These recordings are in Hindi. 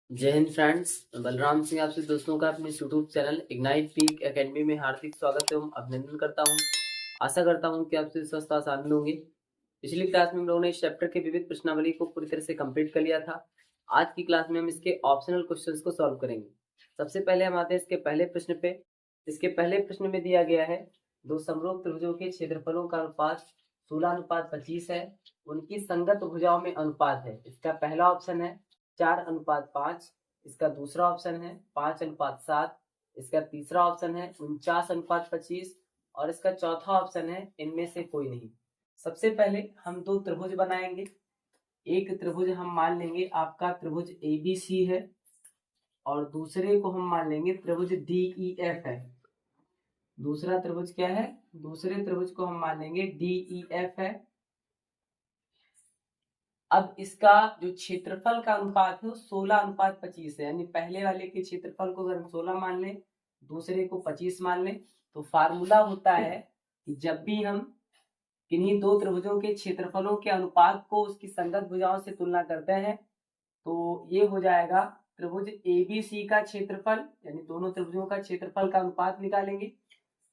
जय हिंद फ्रेंड्स। बलराम सिंह आपसे दोस्तों का अपने YouTube channel ignite peak academy में हार्दिक स्वागत एवं अभिनंदन करता हूं। आशा करता हूं कि आपसे स्वस्थ आसान होंगे। पिछली क्लास में हम लोगों ने इस चैप्टर के विविध प्रश्नावली को पूरी तरह से कंप्लीट कर लिया था। आज की क्लास में हम इसके ऑप्शनल क्वेश्चंस को सॉल्व करेंगे। सबसे पहले हम आते हैं इसके पहले प्रश्न पे। इसके पहले प्रश्न में दिया गया है दो समरूप त्रिभुजों के क्षेत्रफलों का अनुपात 16:25 है, उनकी संगत भुजाओं में अनुपात है। इसका पहला ऑप्शन है 4:5, इसका दूसरा ऑप्शन है 5:7, इसका तीसरा ऑप्शन है 49:25 और इसका चौथा ऑप्शन है इनमें से कोई नहीं। सबसे पहले हम दो त्रिभुज बनाएंगे। एक त्रिभुज हम मान लेंगे आपका त्रिभुज ABC है और दूसरे को हम मान लेंगे त्रिभुज DEF है। दूसरा त्रिभुज क्या है? दूसरे त्रिभुज को हम मान लेंगे DEF है। अब इसका जो क्षेत्रफल का अनुपात है वो 16:25 है, यानी पहले वाले के क्षेत्रफल को अगर हम 16 मान लें, दूसरे को 25 मान लें, तो फार्मूला होता है कि जब भी हम किन्हीं दो त्रिभुजों के क्षेत्रफलों के अनुपात को उसकी संगत भुजाओं से तुलना करते हैं तो ये हो जाएगा त्रिभुज ABC का क्षेत्रफल, यानी दोनों त्रिभुजों का क्षेत्रफल का अनुपात निकालेंगे,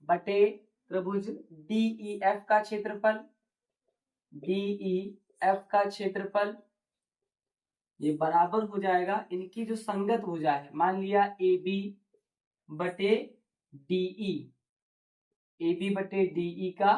बटे त्रिभुज DEF का क्षेत्रफल, DEF का क्षेत्रफल, ये बराबर हो जाएगा इनकी जो संगत भुजा है, मान लिया AB बटे DE, AB बटे DE का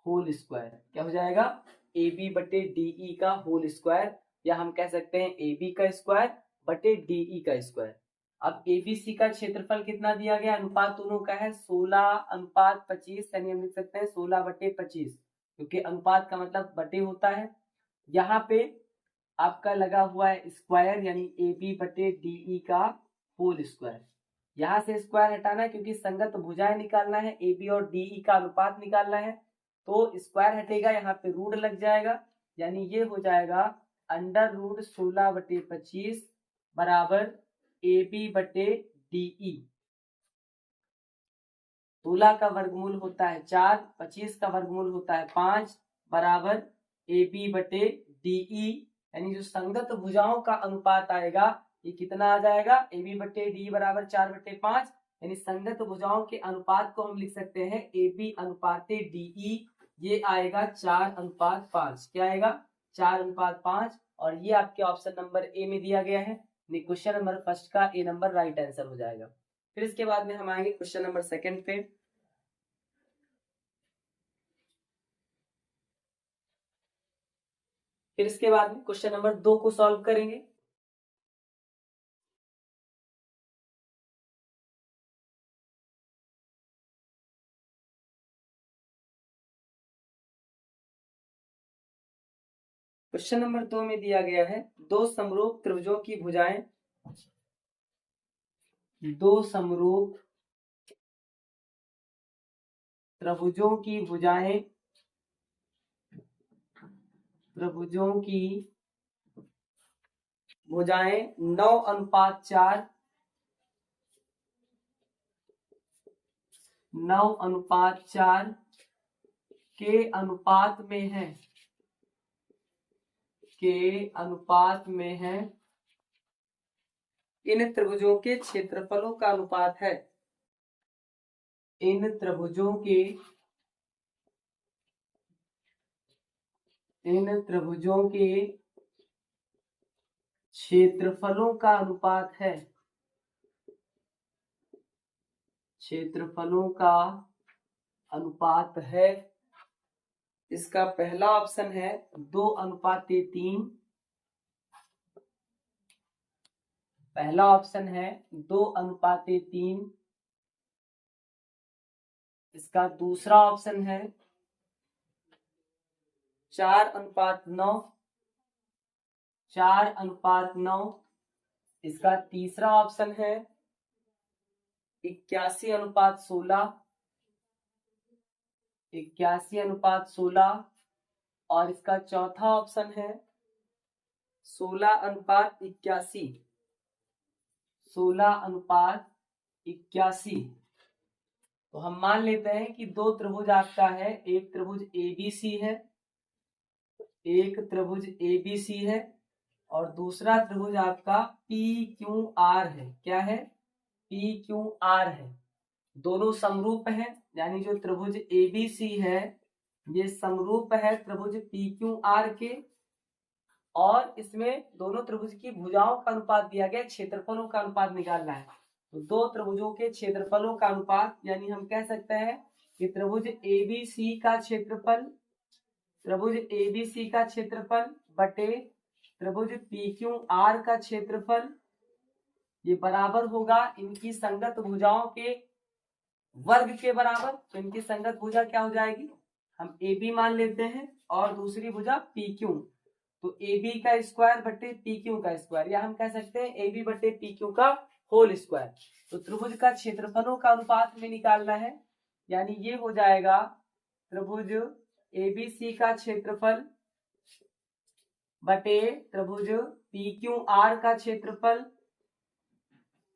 होल स्क्वायर। क्या हो जाएगा? AB बटे DE का होल स्क्वायर, या हम कह सकते हैं AB का स्क्वायर बटे DE का स्क्वायर। अब ABC का क्षेत्रफल कितना दिया गया? अनुपात दोनों का है 16:25, यानी हम लिख सकते हैं 16/25, क्योंकि अनुपात का मतलब बटे होता है। यहाँ पे आपका लगा हुआ है स्क्वायर, यानी AB बटे DE का होल स्क्वायर। यहाँ से स्क्वायर हटाना है क्योंकि संगत भुजाएं निकालना है, AB और DE का अनुपात निकालना है, तो स्क्वायर हटेगा, यहाँ पे रूट लग जाएगा, यानी ये हो जाएगा अंडर रूट 16/25 बराबर AB बटे DE। 16 का वर्गमूल होता है 4, 25 का वर्गमूल होता है 5 बराबर AB बटे DE, यानी जो संगत भुजाओं का अनुपात आएगा ये कितना आ जाएगा? AB बटे DE बराबर 4/5, यानी संगत भुजाओं के अनुपात को हम लिख सकते हैं AB अनुपाते DE, ये आएगा 4:5। क्या आएगा? 4:5, और ये आपके ऑप्शन नंबर ए में दिया गया है। क्वेश्चन नंबर फर्स्ट का ए नंबर राइट आंसर हो जाएगा। फिर इसके बाद में हम आएंगे क्वेश्चन नंबर सेकंड पे। फिर इसके बाद में क्वेश्चन नंबर 2 को सॉल्व करेंगे। क्वेश्चन नंबर 2 में दिया गया है दो समरूप त्रिभुजों की भुजाएं, दो समरूप त्रिभुजों की भुजाएं, त्रिभुजों की भुजाएं 9:4, 9:4 के अनुपात में है, के अनुपात में है। इन त्रिभुजों के क्षेत्रफलों का अनुपात है, इन त्रिभुजों के क्षेत्रफलों का अनुपात है, क्षेत्रफलों का अनुपात है। इसका पहला ऑप्शन है 2:3, पहला ऑप्शन है 2:3। इसका दूसरा ऑप्शन है 4:9, 4:9। इसका तीसरा ऑप्शन है 81:16, 81:16, और इसका चौथा ऑप्शन है 16:81, 16:81। तो हम मान लेते हैं कि दो त्रिभुज आपका है, एक त्रिभुज ABC है, एक त्रिभुज ABC है, और दूसरा त्रिभुज आपका PQR है। क्या है? PQR है। दोनों समरूप है, यानी जो त्रिभुज ABC है ये समरूप है त्रिभुज PQR के, और इसमें दोनों त्रिभुज की भुजाओं का अनुपात दिया गया, क्षेत्रफलों का अनुपात निकालना है। तो दो त्रिभुजों के क्षेत्रफलों का अनुपात, यानी हम कह सकते हैं कि त्रिभुज ABC का क्षेत्रफल, त्रिभुज ABC का क्षेत्रफल बटे त्रिभुज PQR का क्षेत्रफल, ये बराबर होगा इनकी संगत भुजाओं के वर्ग के बराबर। तो इनकी संगत भुजा क्या हो जाएगी? हम AB मान लेते हैं और दूसरी भुजा PQ, तो AB का स्क्वायर बटे PQ का स्क्वायर, या हम कह सकते हैं AB बटे PQ का होल स्क्वायर। तो त्रिभुज का क्षेत्रफलों का अनुपात में निकालना है, यानी ये हो जाएगा त्रिभुज ABC का क्षेत्रफल बटे त्रिभुज PQR का क्षेत्रफल,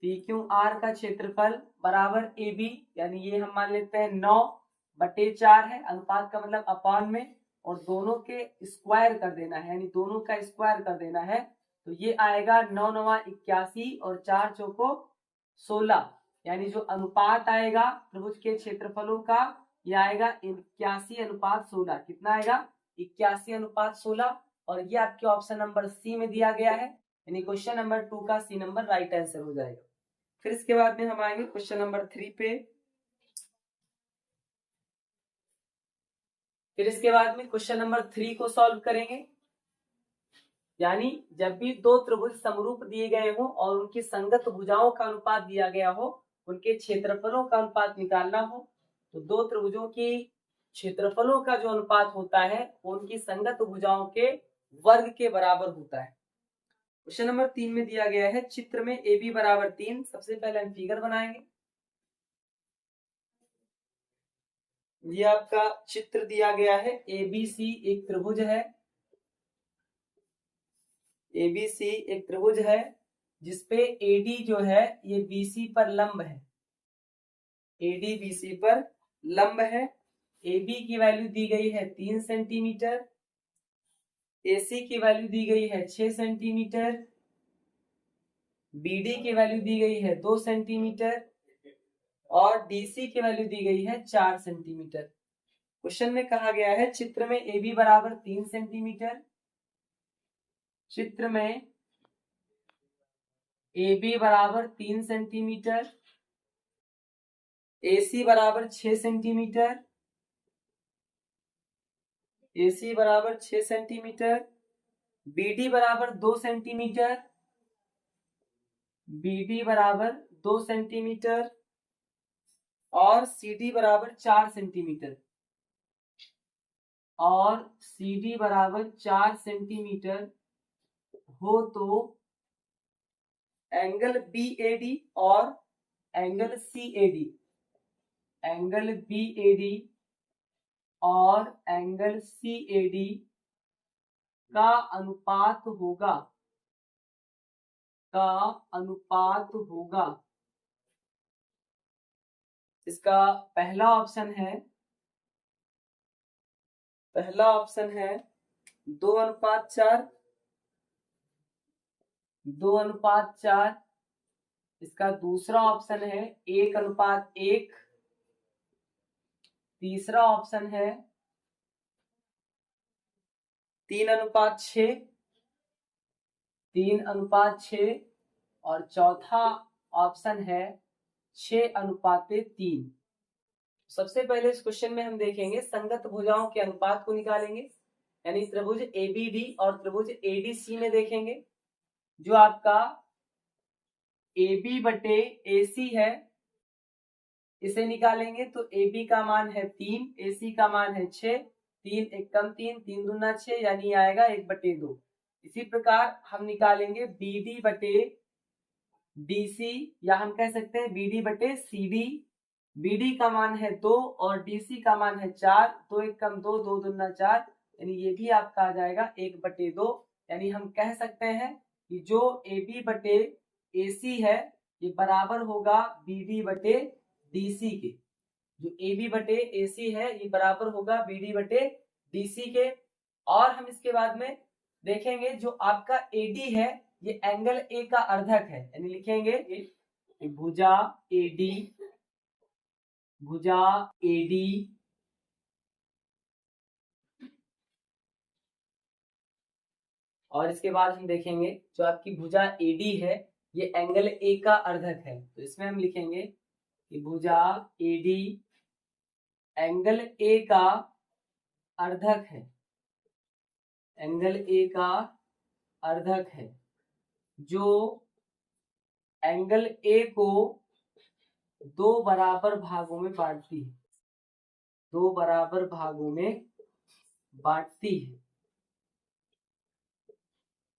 PQR का क्षेत्रफल बराबर AB, यानी ये हम मान लेते हैं 9/4 है, अनुपात का मतलब अपॉन में, और दोनों के स्क्वायर कर देना है, यानी दोनों का स्क्वायर कर देना है। तो ये आएगा 9 9 81 और 4 चौको 16, यानी जो अनुपात आएगा त्रिभुज के क्षेत्रफलों का ये आएगा 81:16। कितना आएगा? 81:16। और ये आपके ऑप्शन नंबर सी में दिया गया है, यानी क्वेश्चन नंबर 2 का सी नंबर राइट आंसर हो जाएगा। फिर इसके बाद में हम आएंगे क्वेश्चन नंबर 3 पे। फिर इसके बाद में क्वेश्चन नंबर 3 को सॉल्व करेंगे, यानी जब भी दो त्रिभुज समरूप दिए गए हो और उनकी संगत भुजाओं का अनुपात दिया गया हो, उनके क्षेत्रफलों का अनुपात निकालना हो, तो दो त्रिभुजों की क्षेत्रफलों का जो अनुपात होता है वो उनकी संगत भुजाओं के वर्ग के बराबर होता है। क्वेश्चन नंबर 3 में दिया गया है चित्र में AB बराबर 3। सबसे पहले हम फिगर बनाएंगे। ये आपका चित्र दिया गया है, ABC एक त्रिभुज है, ABC एक त्रिभुज है जिसपे AD जो है ये BC पर लंब है, AD BC पर लंब है। AB की वैल्यू दी गई है 3 सेंटीमीटर, AC की वैल्यू दी गई है 6 सेंटीमीटर, BD की वैल्यू दी गई है 2 सेंटीमीटर और DC की वैल्यू दी गई है 4 सेंटीमीटर। क्वेश्चन में कहा गया है चित्र में AB बराबर 3 सेंटीमीटर, चित्र में AB बराबर 3 सेंटीमीटर, AC बराबर 6 सेंटीमीटर, AC बराबर 6 सेंटीमीटर, BD बराबर 2 सेंटीमीटर, BD बराबर 2 सेंटीमीटर और CD बराबर 4 सेंटीमीटर, और CD बराबर 4 सेंटीमीटर हो तो एंगल BAD और एंगल CAD, एंगल BAD और एंगल CAD का अनुपात होगा, इसका पहला ऑप्शन है 2:4, 2:4। इसका दूसरा ऑप्शन है 1:1, तीसरा ऑप्शन है 3:6, 3:6 और चौथा ऑप्शन है 6:3। सबसे पहले इस क्वेश्चन में हम देखेंगे संगत भुजाओं के अनुपात को निकालेंगे, यानी त्रिभुज ABD और त्रिभुज ADC में देखेंगे। जो आपका AB बटे AC है इसे निकालेंगे, तो AB का मान है 3, AC का मान है 6, 3 1 कम 3, 3 दूना 6, यानी आएगा 1/2। इसी प्रकार हम निकालेंगे BD बटे DC, या हम कह सकते हैं BD बटे CD। BD का मान है 2 और DC का मान है 4, 2 1 कम 2, 2 दूना 4, यानी ये भी आपका आ जाएगा 1/2। यानी हम कह सकते हैं कि जो AB बटे AC है ये बराबर होगा BD बटे DC के। जो AB बटे AC है ये बराबर होगा BD बटे DC के। और हम इसके बाद में देखेंगे जो आपका एडी है ये एंगल ए का अर्धक है, यानी लिखेंगे भुजा एडी, भुजा एडी और इसके बाद हम देखेंगे जो आपकी भुजा एडी है ये एंगल ए का अर्धक है, तो इसमें हम लिखेंगे कि भुजा एडी एंगल ए का अर्धक है, एंगल ए का अर्धक है, जो एंगल ए को दो बराबर भागों में बांटती है, दो बराबर भागों में बांटती है,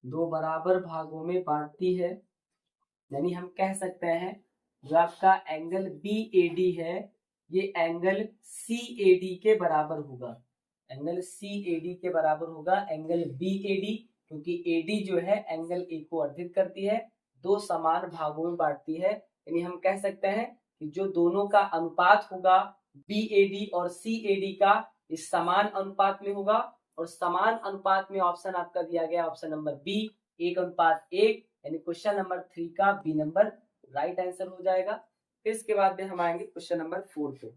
दो बराबर भागों में बांटती है। यानी हम कह सकते हैं जो आपका एंगल बी ए डी है ये एंगल सी ए डी के बराबर होगा, एंगल सी ए डी के बराबर होगा एंगल बी ए डी, क्योंकि ए डी जो है एंगल ए को अर्धित करती है, दो समान भागों में बांटती है। यानी हम कह सकते हैं कि जो दोनों का अनुपात होगा बी ए डी और सी ए डी का इस समान अनुपात में होगा, और समान अनुपात में ऑप्शन आपका दिया गया ऑप्शन नंबर बी 1:1, यानी क्वेश्चन नंबर 3 का बी नंबर राइट आंसर हो जाएगा। फिर इसके बाद में हम आएंगे क्वेश्चन नंबर 4 पे।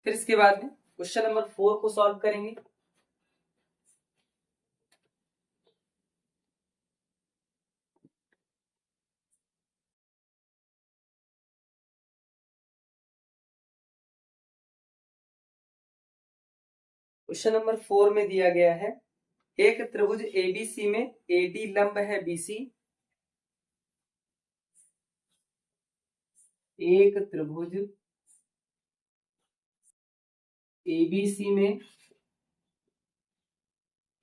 फिर इसके बाद में क्वेश्चन नंबर 4 को सॉल्व करेंगे। क्वेश्चन नंबर 4 में दिया गया है एक त्रिभुज एबीसी में एडी लंब है बीसी, एक त्रिभुज एबीसी में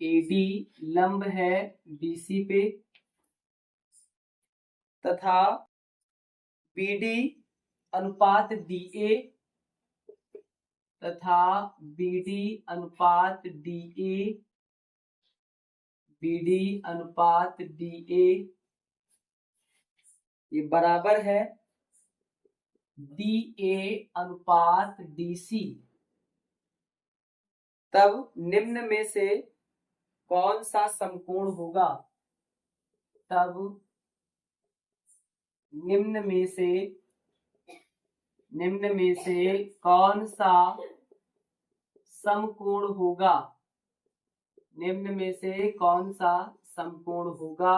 एडी लंब है बीसी पे तथा बीडी अनुपात डीए तथा बीडी अनुपात डीए, बीडी अनुपात डीए ये बराबर है डीए अनुपात डीसी, तब निम्न में से कौन सा समकोण होगा, तब निम्न में से कौन सा समकोण होगा, निम्न में से कौन सा समकोण होगा।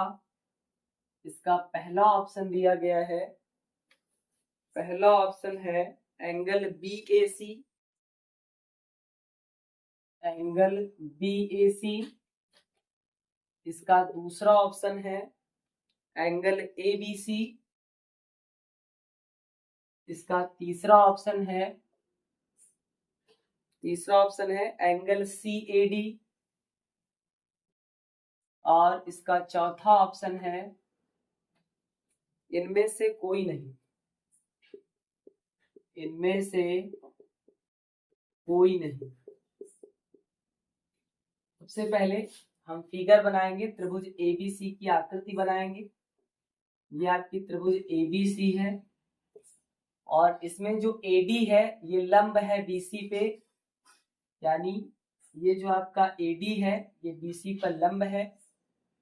इसका पहला ऑप्शन दिया गया है, पहला ऑप्शन है एंगल बीएसी, एंगल बीएसी। इसका दूसरा ऑप्शन है एंगल एबीसी, इसका तीसरा ऑप्शन है एंगल सीएडी और इसका चौथा ऑप्शन है इनमें से कोई नहीं, इनमें से कोई नहीं। सबसे पहले हम फिगर बनाएंगे, त्रिभुज एबीसी की आकृति बनाएंगे। ये आपकी त्रिभुज एबीसी है और इसमें जो एडी है ये लंब है बीसी पे, यानी ये जो आपका एडी है ये बीसी पर लंब है।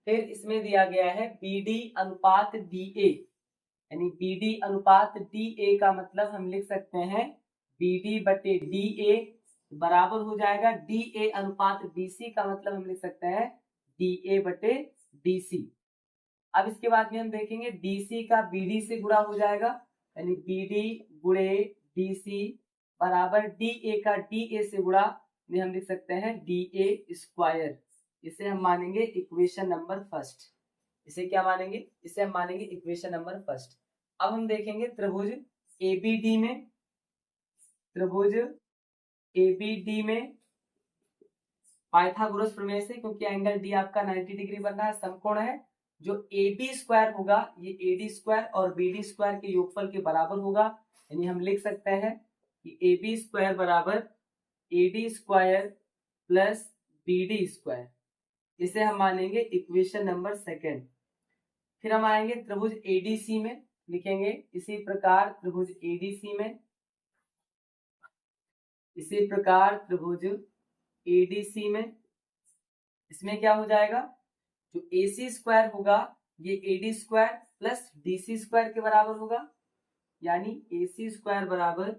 फिर इसमें दिया गया है बीडी अनुपात डीए, यानी बीडी अनुपात डीए का मतलब हम लिख सकते हैं बीडी बटे डीए बराबर हो जाएगा डीए अनुपात डीसी का मतलब हम लिख सकते हैं डीए बटे डीसी। अब इसके बाद में हम देखेंगे डीसी का बीडी से गुणा हो जाएगा, यानी बीडी गुणे डीसी बराबर डीए का डीए से गुणा में हम लिख सकते हैं डीए स्क्वायर। इसे हम मानेंगे इक्वेशन नंबर फर्स्ट। इसे क्या मानेंगे, इसे हम मानेंगे इक्वेशन नंबर फर्स्ट। अब हम देखेंगे त्रिभुज एबीडी में, त्रिभुज एबीडी में पाइथागोरस प्रमेय से, क्योंकि एंगल डी आपका 90 डिग्री बन रहा है, समकोण है, जो AB स्क्वायर होगा ये AD स्क्वायर और BD स्क्वायर के योगफल के बराबर होगा। यानी हम लिख सकते हैं कि AB स्क्वायर बराबर AD square plus BD square. इसे हम मानेंगे इक्वेशन नंबर सेकेंड। फिर हम आएंगे त्रिभुज ADC में, लिखेंगे इसी प्रकार त्रिभुज ADC में, इसी प्रकार त्रिभुज एडीसी में, इसमें क्या हो जाएगा, जो AC स्क्वायर होगा ये AD square plus DC square के बराबर होगा, यानी AC स्क्वायर बराबर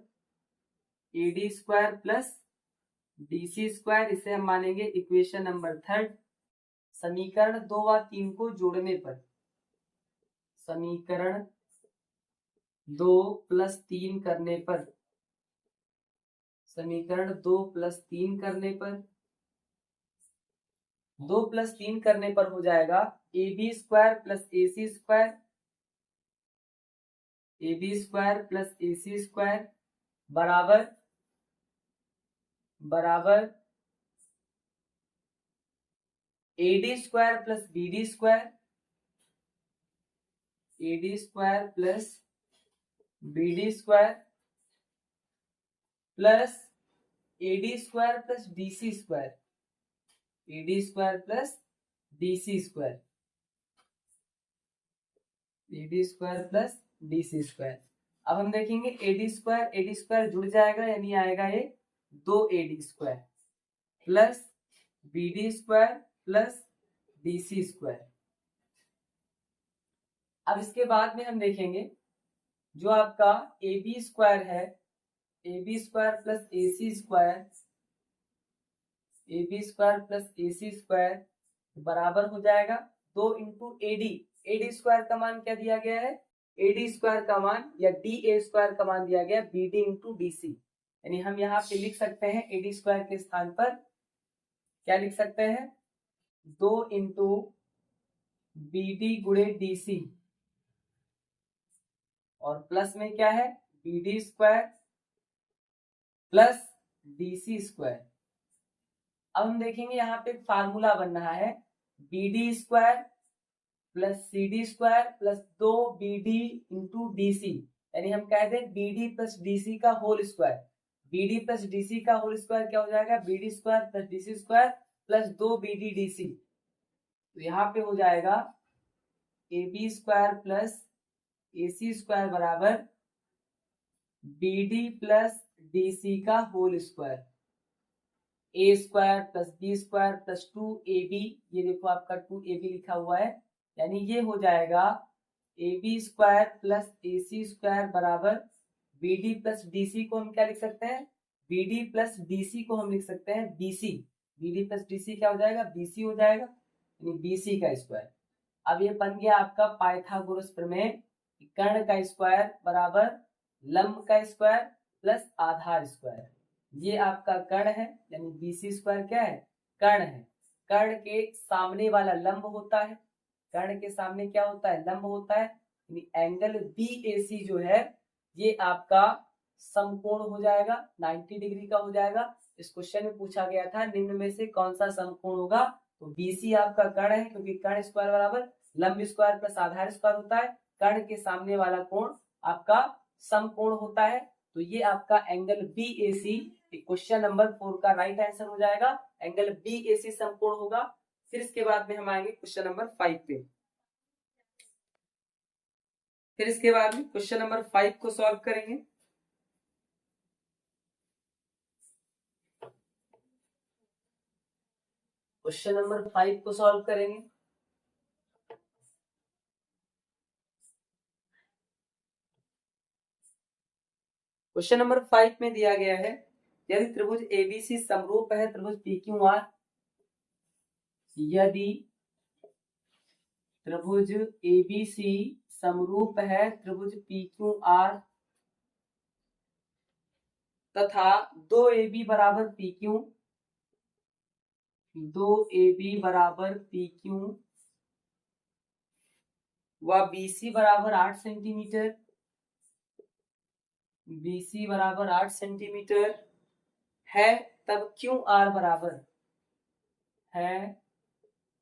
AD square plus DC square. इसे हम मानेंगे इक्वेशन नंबर 3। समीकरण 2 व 3 को जोड़ने पर, समीकरण 2 प्लस 3 करने पर, समीकरण 2 प्लस 3 करने पर, 2 प्लस 3 करने पर हो जाएगा AB square plus AC square, AB square plus AC square बराबर AD square plus BD square, AD square plus BD square plus AD square plus DC square, AD square plus DC square, AD square plus DC square. अब हम देखेंगे AD स्क्वायर जुड़ जाएगा, यानी आएगा ये 2AD square plus BD square plus DC square. अब इसके बाद में हम देखेंगे जो आपका AB स्क्वायर है, AB square plus AC square, AB square plus AC square बराबर हो जाएगा 2 इंटू AD स्क्वायर का मान क्या दिया गया है, AD स्क्वायर का मान या DA स्क्वायर का मान दिया गया BD इंटू DC, यानी हम यहाँ पे लिख सकते हैं AD स्क्वायर के स्थान पर क्या लिख सकते हैं, 2 इंटू BD गुणे DC और प्लस में क्या है BD square plus DC square. अब हम देखेंगे यहाँ पे फार्मूला बन रहा है BD square plus CD square plus 2BD into DC, यानी हम कह दें BD प्लस DC का whole square, BD plus DC का होल स्क्वायर क्या हो जाएगा, BD square plus DC square plus 2BD DC। तो यहाँ पे हो जाएगा AB square plus AC square बराबर BD प्लस DC का whole square, A square plus B square plus 2AB, ये देखो आपका 2AB लिखा हुआ है, यानी ये हो जाएगा AB square plus AC square बराबर BD प्लस DC को हम क्या लिख सकते हैं, BD प्लस DC को हम लिख सकते हैं BC, BD प्लस DC क्या हो जाएगा, BC हो जाएगा, यानी BC का स्क्वायर। अब ये बन गया आपका पाइथागोरस प्रमेय, कर्ण का स्क्वायर बराबर लंब का स्क्वायर प्लस आधार स्क्वायर। ये आपका कर्ण है, यानी BC स्क्वायर क्या है, कर्ण है, कर्ण के सामने वाला लंब होता है, कर्ण के सामने क्या होता है, लंब होता है, यानी एंगल BAC जो है ये आपका समकोण हो जाएगा, 90 डिग्री का हो जाएगा। इस क्वेश्चन में पूछा गया था निम्न में से कौन सा समकोण होगा, तो BC आपका कर्ण है, क्योंकि कर्ण स्क्वायर बराबर लंब स्क्वायर प्लस आधार स्क्वायर होता है, कर्ण के सामने वाला कोण आपका समकोण होता है, तो ये आपका एंगल BAC क्वेश्चन नंबर 4 का राइट आंसर हो जाएगा, एंगल BAC समकोण होगा। फिर इसके बाद में हम आएंगे क्वेश्चन नंबर 5 पे, फिर इसके बाद में क्वेश्चन नंबर 5 को सॉल्व करेंगे। क्वेश्चन नंबर 5 को सॉल्व करेंगे। क्वेश्चन नंबर 5 में दिया गया है यदि त्रिभुज ABC समरूप है त्रिभुज PQR, यदि त्रिभुज ABC समरूप है त्रिभुज PQR तथा 2AB बराबर PQ, 2AB बराबर PQ व BC बराबर 8 सेंटीमीटर, BC बराबर 8 सेंटीमीटर है, तब QR बराबर है,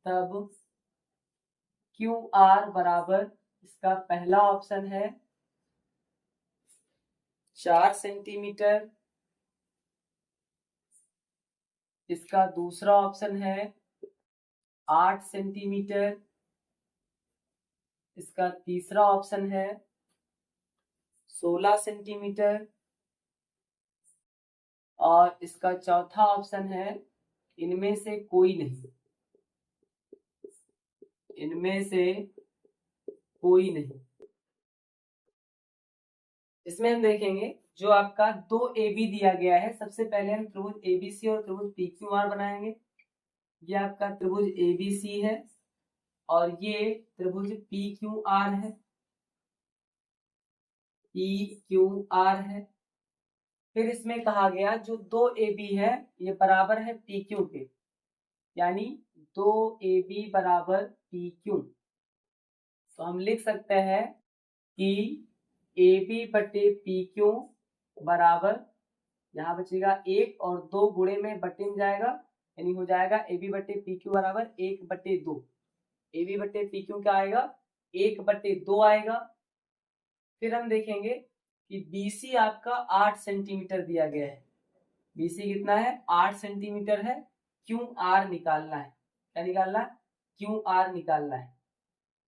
तब QR बराबर, इसका पहला ऑप्शन है 4 सेंटीमीटर, इसका दूसरा ऑप्शन है 8 सेंटीमीटर, इसका तीसरा ऑप्शन है 16 सेंटीमीटर, और इसका चौथा ऑप्शन है इनमें से कोई नहीं, इनमें से कोई नहीं। इसमें हम देखेंगे जो आपका दो ए बी दिया गया है, सबसे पहले हम त्रिभुज एबीसी और त्रिभुज पी क्यू आर बनाएंगे। ये आपका त्रिभुज एबीसी है और ये त्रिभुज पी क्यू आर है, पी क्यू आर है। फिर इसमें कहा गया जो दो ए बी है ये बराबर है पी क्यू के, यानी दो ए बी बराबर पी क्यू। तो हम लिख सकते हैं कि ए बी बटे पी क्यू बराबर, यहाँ बचेगा एक और दो गुणे में बटे में जाएगा, यानी हो जाएगा ए बी बटे पी क्यू बराबर 1/2। ए बी बटे पी क्यू क्या आएगा, 1/2 आएगा। फिर हम देखेंगे कि बीसी आपका 8 सेंटीमीटर दिया गया है। बीसी कितना है, 8 सेंटीमीटर है। क्यू आर निकालना है, क्या निकालना है, क्यू आर निकालना है।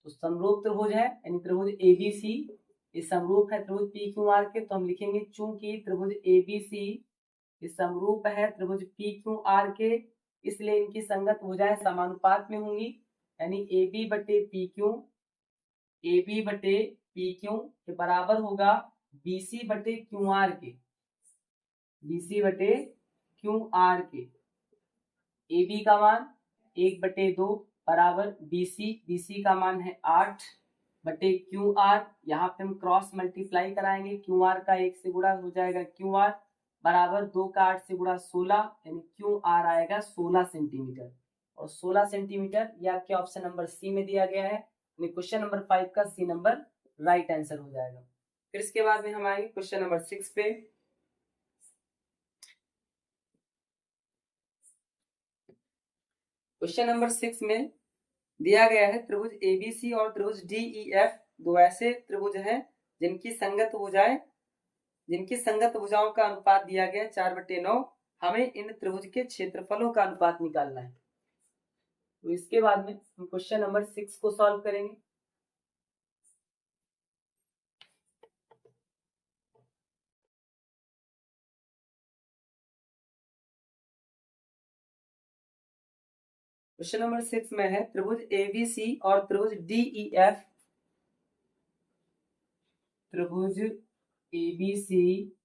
तो समरूप त्रिभुज है, यानी त्रिभुज एबीसी इस समरूप है त्रिभुज पी क्यू आर के, तो हम लिखेंगे चूंकि त्रिभुज एबीसी इस समरूप है त्रिभुज पी क्यू आर के, इसलिए इनकी संगत भुजाएं समानुपात में होंगी, यानी ए बी बटे पी क्यू, ए बी बटे पी क्यू के बराबर होगा बीसी बटे क्यू आर के, बीसी बटे क्यू आर के। ए बी का मान 1/2 बराबर बीसी, बीसी का मान है 8 बटे क्यू आर, यहाँ पे हम क्रॉस मल्टीप्लाई कराएंगे, क्यू आर का 1 से गुणा हो जाएगा क्यू आर बराबर 2 का 8 से गुणा 16, यानी क्यू आर आएगा 16 सेंटीमीटर। और 16 सेंटीमीटर यह आपके ऑप्शन नंबर सी में दिया गया है, यानी क्वेश्चन नंबर 5 का सी नंबर राइट आंसर हो जाएगा। फिर इसके बाद में हम आएंगे क्वेश्चन नंबर 6 पे। क्वेश्चन नंबर 6 में दिया गया है त्रिभुज एबीसी और त्रिभुज डीईएफ दो ऐसे त्रिभुज हैं जिनकी संगत भुजाओं का अनुपात दिया गया है 4/9। हमें इन त्रिभुज के क्षेत्रफलों का अनुपात निकालना है। तो इसके बाद में हम क्वेश्चन नंबर 6 को सॉल्व करेंगे। क्वेश्चन नंबर 6 में है त्रिभुज एबीसी और त्रिभुज डीईएफ, त्रिभुज एबीसी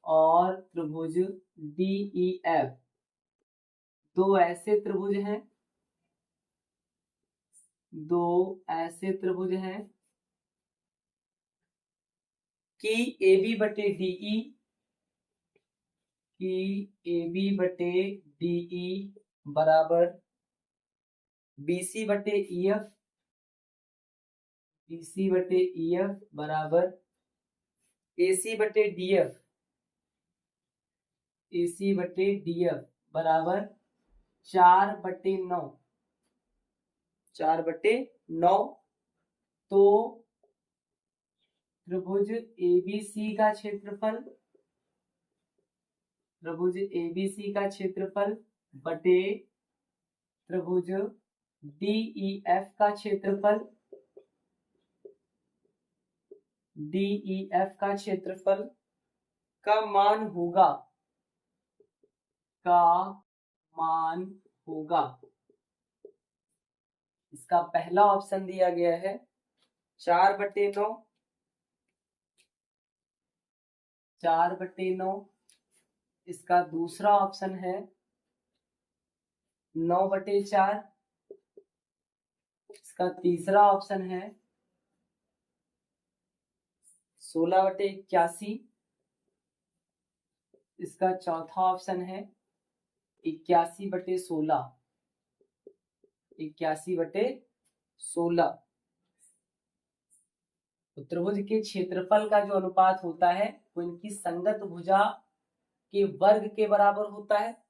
और त्रिभुज डीईएफ दो ऐसे त्रिभुज हैं, दो ऐसे त्रिभुज हैं कि ए बी बटे डीई, कि ए बी बटे डीई बराबर बीसी बटे ईएफ, बीसी बटे ईएफ बराबर एसी बटे डीएफ, एसी बटे डीएफ बराबर 4/9, 4/9। तो त्रिभुज एबीसी का क्षेत्रफल, त्रिभुज एबीसी का क्षेत्रफल बटे त्रिभुज डीईएफ का क्षेत्रफल, डीईएफ का क्षेत्रफल का मान होगा, का मान होगा। इसका पहला ऑप्शन दिया गया है 4/9, 4/9। इसका दूसरा ऑप्शन है 9/4। इसका तीसरा ऑप्शन है 16/81। इसका चौथा ऑप्शन है 81/16, 81/16। तो त्रिभुज के क्षेत्रफल का जो अनुपात होता है वो इनकी संगत भुजा के वर्ग के बराबर होता है,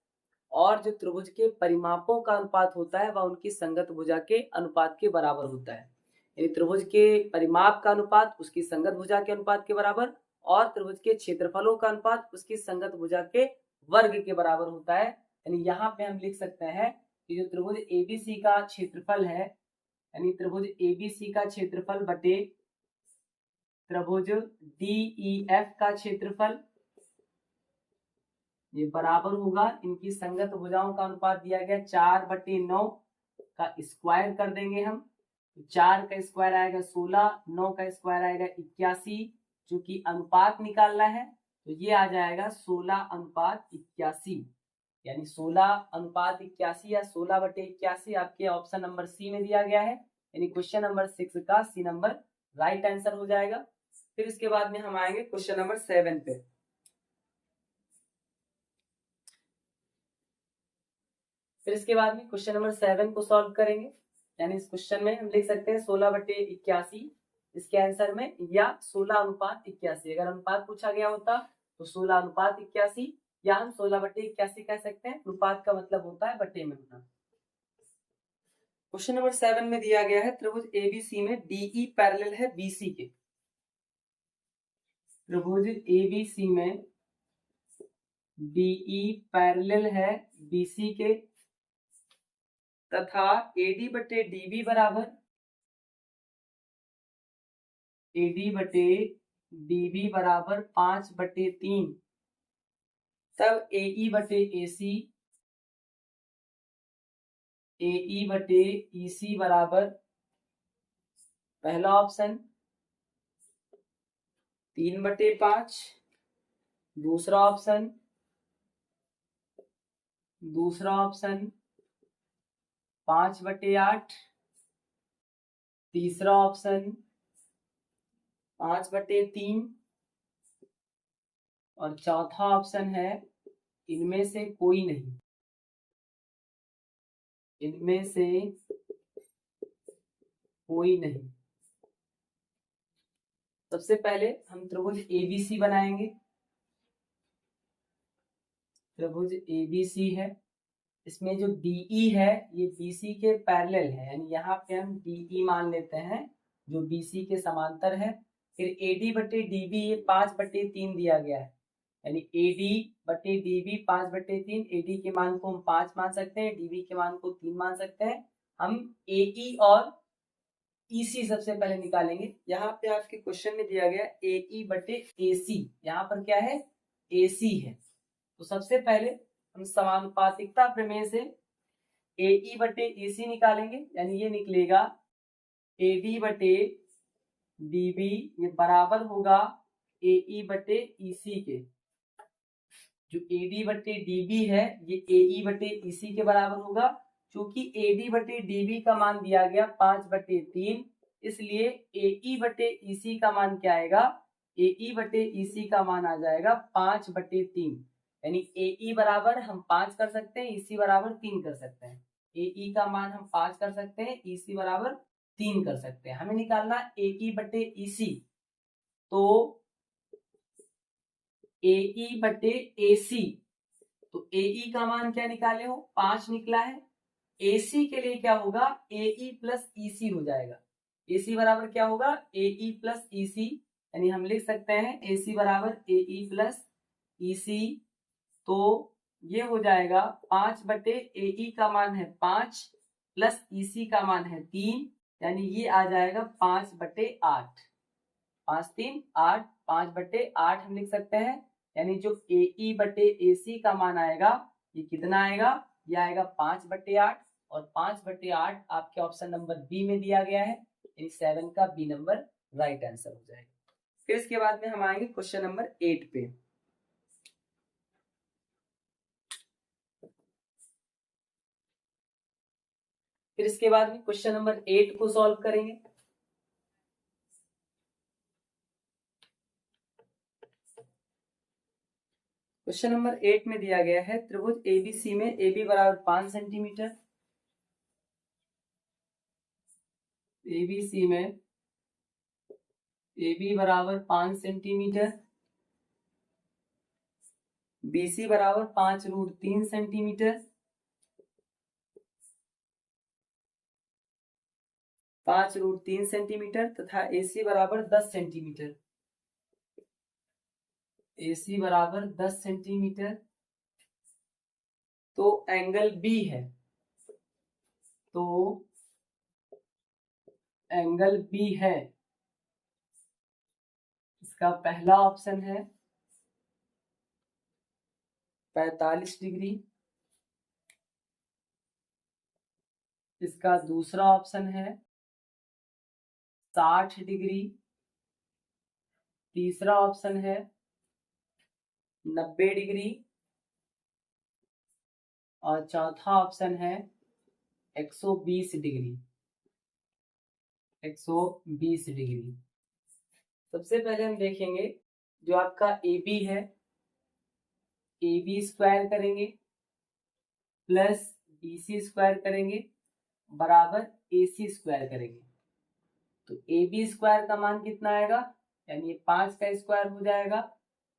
और जो त्रिभुज के परिमापों का अनुपात होता है वह उनकी संगत भुजा के अनुपात के बराबर होता है। यानी त्रिभुज के परिमाप का अनुपात उसकी संगत भुजा के अनुपात के बराबर, और त्रिभुज के क्षेत्रफलों का अनुपात उसकी संगत भुजा के वर्ग के बराबर होता है। यानी यहाँ पे हम लिख सकते हैं कि जो त्रिभुज एबीसी का क्षेत्रफल है, यानी त्रिभुज एबीसी का क्षेत्रफल बटे त्रिभुज डीईएफ का क्षेत्रफल, ये बराबर होगा, इनकी संगत भुजाओं का अनुपात दिया गया 4/9 का स्क्वायर कर देंगे हम। 4 का स्क्वायर आएगा 16, 9 का स्क्वायर आएगा 81, जो कि अनुपात निकालना है तो ये आ जाएगा 16:81, यानी 16:81 या 16/81 आपके ऑप्शन नंबर सी में दिया गया है, यानी क्वेश्चन नंबर 6 का सी नंबर राइट आंसर हो जाएगा। फिर इसके बाद में हम आएंगे क्वेश्चन नंबर 7 पे। फिर इसके बाद में क्वेश्चन नंबर 7 को सॉल्व करेंगे, यानी इस क्वेश्चन में हम लिख सकते हैं 16/81 इसके आंसर में, या 16:81। अगर अनुपात पूछा गया होता तो 16:81, या हम 16/81 कह सकते हैं। अनुपात का मतलब होता है बटे में होना। क्वेश्चन नंबर 7 में दिया गया है त्रिभुज एबीसी में डीई पैरेलल है बीसी के। त्रिभुज एबीसी में डीई पैरेलल है बीसी के तथा एडी बटे डीबी बराबर एडी बटे डीबी बराबर 5/3, तब एई बटे एसी, एई बटे ईसी बराबर पहला ऑप्शन 3/5, दूसरा ऑप्शन 5/8, तीसरा ऑप्शन 5/3 और चौथा ऑप्शन है इनमें से कोई नहीं। इनमें से कोई नहीं। सबसे पहले हम त्रिभुज एबीसी बनाएंगे। त्रिभुज एबीसी है, इसमें जो डीई है ये बीसी के पैरेलल है, यानी यहाँ पे हम डीई मान लेते हैं जो बीसी के समांतर है। फिर एडी बटे डीबी ये 5/3 दिया गया है, यानी एडी बटे डीबी 5/3। एडी के मान को हम 5 मान सकते हैं, डीबी के मान को 3 मान सकते हैं। हम एई और ईसी सबसे पहले निकालेंगे। यहाँ पे आपके क्वेश्चन में दिया गया एई बटे एसी, यहाँ पर क्या है एसी है। तो सबसे पहले हम समानुपातिकता प्रमेय से एई बटे एसी निकालेंगे, यानी ये निकलेगा एडी बटे डीबी ये बराबर होगा एई बटे ईसी के। जो एडी बटे डीबी है ये एई बटे ईसी के बराबर होगा। क्योंकि एडी बटे डीबी का मान दिया गया 5/3, इसलिए एई बटे ईसी का मान क्या आएगा, एई बटे ईसी का मान आ जाएगा 5/3, यानी एई बराबर हम 5 कर सकते हैं, ईसी बराबर 3 कर सकते हैं। एई का मान हम 5 कर सकते हैं, ईसी बराबर 3 कर सकते हैं। हमें निकालना एई बटे ईसी, तो एई बटे एसी, तो एई का मान क्या निकाले हो 5 निकला है। एसी के लिए क्या होगा एई प्लस ईसी हो जाएगा। एसी बराबर क्या होगा एई प्लस ईसी, यानी हम लिख सकते हैं एसी बराबर एई प्लस ईसी। तो ये हो जाएगा 5/एई का मान है 5 प्लस ईसी का मान है 3, यानी ये आ जाएगा 5/8। 5×3 8, 5/8 हम लिख सकते हैं। यानी जो एई बटे एसी का मान आएगा ये कितना आएगा, ये आएगा 5/8, और 5/8 आपके ऑप्शन नंबर बी में दिया गया है, यानी 7 का बी नंबर राइट आंसर हो जाएगा। फिर इसके बाद में हम आएंगे क्वेश्चन नंबर 8 पे। फिर इसके बाद में क्वेश्चन नंबर 8 को सॉल्व करेंगे। क्वेश्चन नंबर 8 में दिया गया है त्रिभुज एबीसी में एबी बराबर 5 सेंटीमीटर, एबीसी में एबी बराबर 5 सेंटीमीटर, बीसी बराबर 5√3 सेंटीमीटर, 5√3 सेंटीमीटर तथा एसी बराबर 10 सेंटीमीटर। एसी बराबर 10 सेंटीमीटर। तो एंगल बी है, तो एंगल बी है, इसका पहला ऑप्शन है 45 डिग्री। इसका दूसरा ऑप्शन है 60 डिग्री। तीसरा ऑप्शन है 90 डिग्री और चौथा ऑप्शन है 120 डिग्री। 120 डिग्री। सबसे पहले हम देखेंगे जो आपका ए बी है, ए बी स्क्वायर करेंगे प्लस बी सी स्क्वायर करेंगे बराबर ए सी स्क्वायर करेंगे। तो ए बी स्क्वायर का मान कितना आएगा, यानी 5 का स्क्वायर हो जाएगा।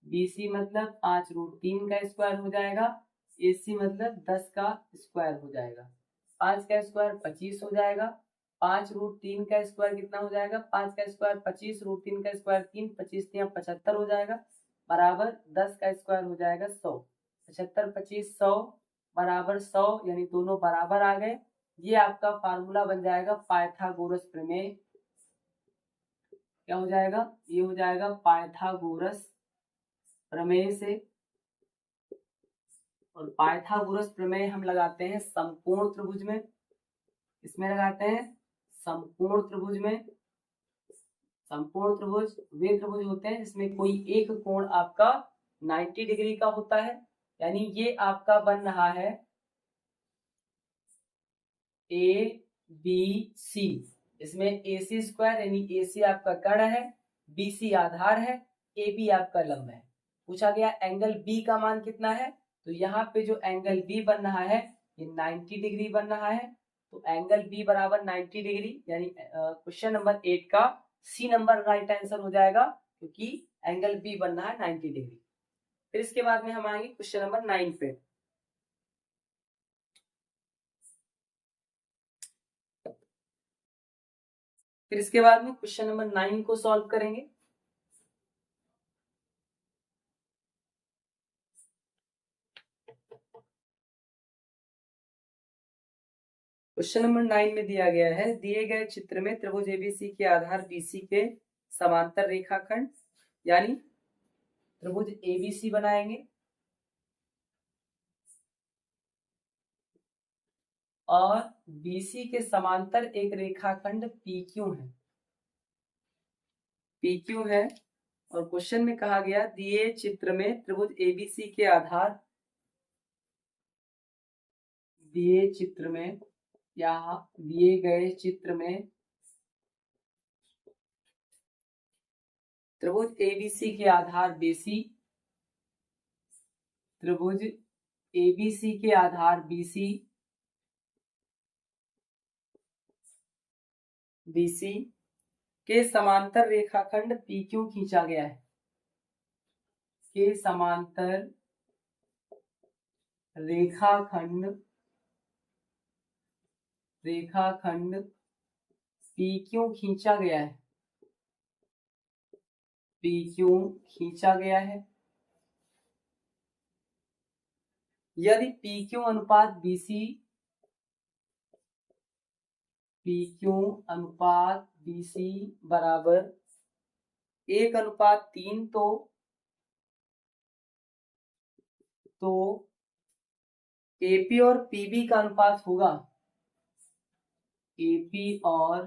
बी सी मतलब 5√3 का स्क्वायर हो जाएगा। ए सी मतलब 10 का स्क्वायर हो जाएगा। 5 का स्क्वायर 25 हो जाएगा। 5√3 का स्क्वायर कितना हो जाएगा, 5 का स्क्वायर 25, √3 का स्क्वायर 3, 25 या 75 हो जाएगा बराबर 10 का स्क्वायर हो जाएगा 100। 75 25 100 बराबर 100, यानी दोनों बराबर आ गए। ये आपका फार्मूला बन जाएगा पाइथागोरस प्रमेय। क्या हो जाएगा, ये हो जाएगा पाइथागोरस प्रमेय से। और पाइथागोरस प्रमेय हम लगाते हैं समकोण त्रिभुज में। इसमें लगाते हैं समकोण त्रिभुज में। समकोण त्रिभुज वे त्रिभुज होते हैं जिसमें कोई एक कोण आपका 90 डिग्री का होता है। यानी ये आपका बन रहा है ए बी सी। इसमें ए सी स्क्वायर यानी ए सी आपका कर्ण है, बी सी आधार है, ए बी आपका लंब है। पूछा गया एंगल बी का मान कितना है, तो यहाँ पे जो एंगल बी बन रहा है ये 90 डिग्री बन रहा है। तो एंगल बी बराबर 90 डिग्री, यानी क्वेश्चन नंबर 8 का सी नंबर राइट आंसर हो जाएगा, क्योंकि एंगल बी बन रहा है 90 डिग्री। फिर इसके बाद में हम आएंगे क्वेश्चन नंबर 9 पे। फिर इसके बाद में क्वेश्चन नंबर 9 को सॉल्व करेंगे। क्वेश्चन नंबर 9 में दिया गया है, दिए गए चित्र में त्रिभुज एबीसी के आधार बीसी के समांतर रेखाखंड, यानी त्रिभुज एबीसी बनाएंगे और बीसी के समांतर एक रेखाखंड पीक्यू है। पीक्यू है और क्वेश्चन में कहा गया दिए चित्र में त्रिभुज एबीसी के आधार, दिए चित्र में या दिए गए चित्र में त्रिभुज एबीसी के आधार बीसी, त्रिभुज एबीसी के आधार बीसी, बीसी के समांतर रेखाखंड पीक्यू खींचा गया है। के समांतर रेखाखंड पीक्यू खींचा गया है। पीक्यू खींचा गया है। यदि पीक्यू अनुपात बीसी, पीक्यू अनुपात बीसी बराबर 1:3, तो एपी और पीबी का अनुपात होगा, एपी और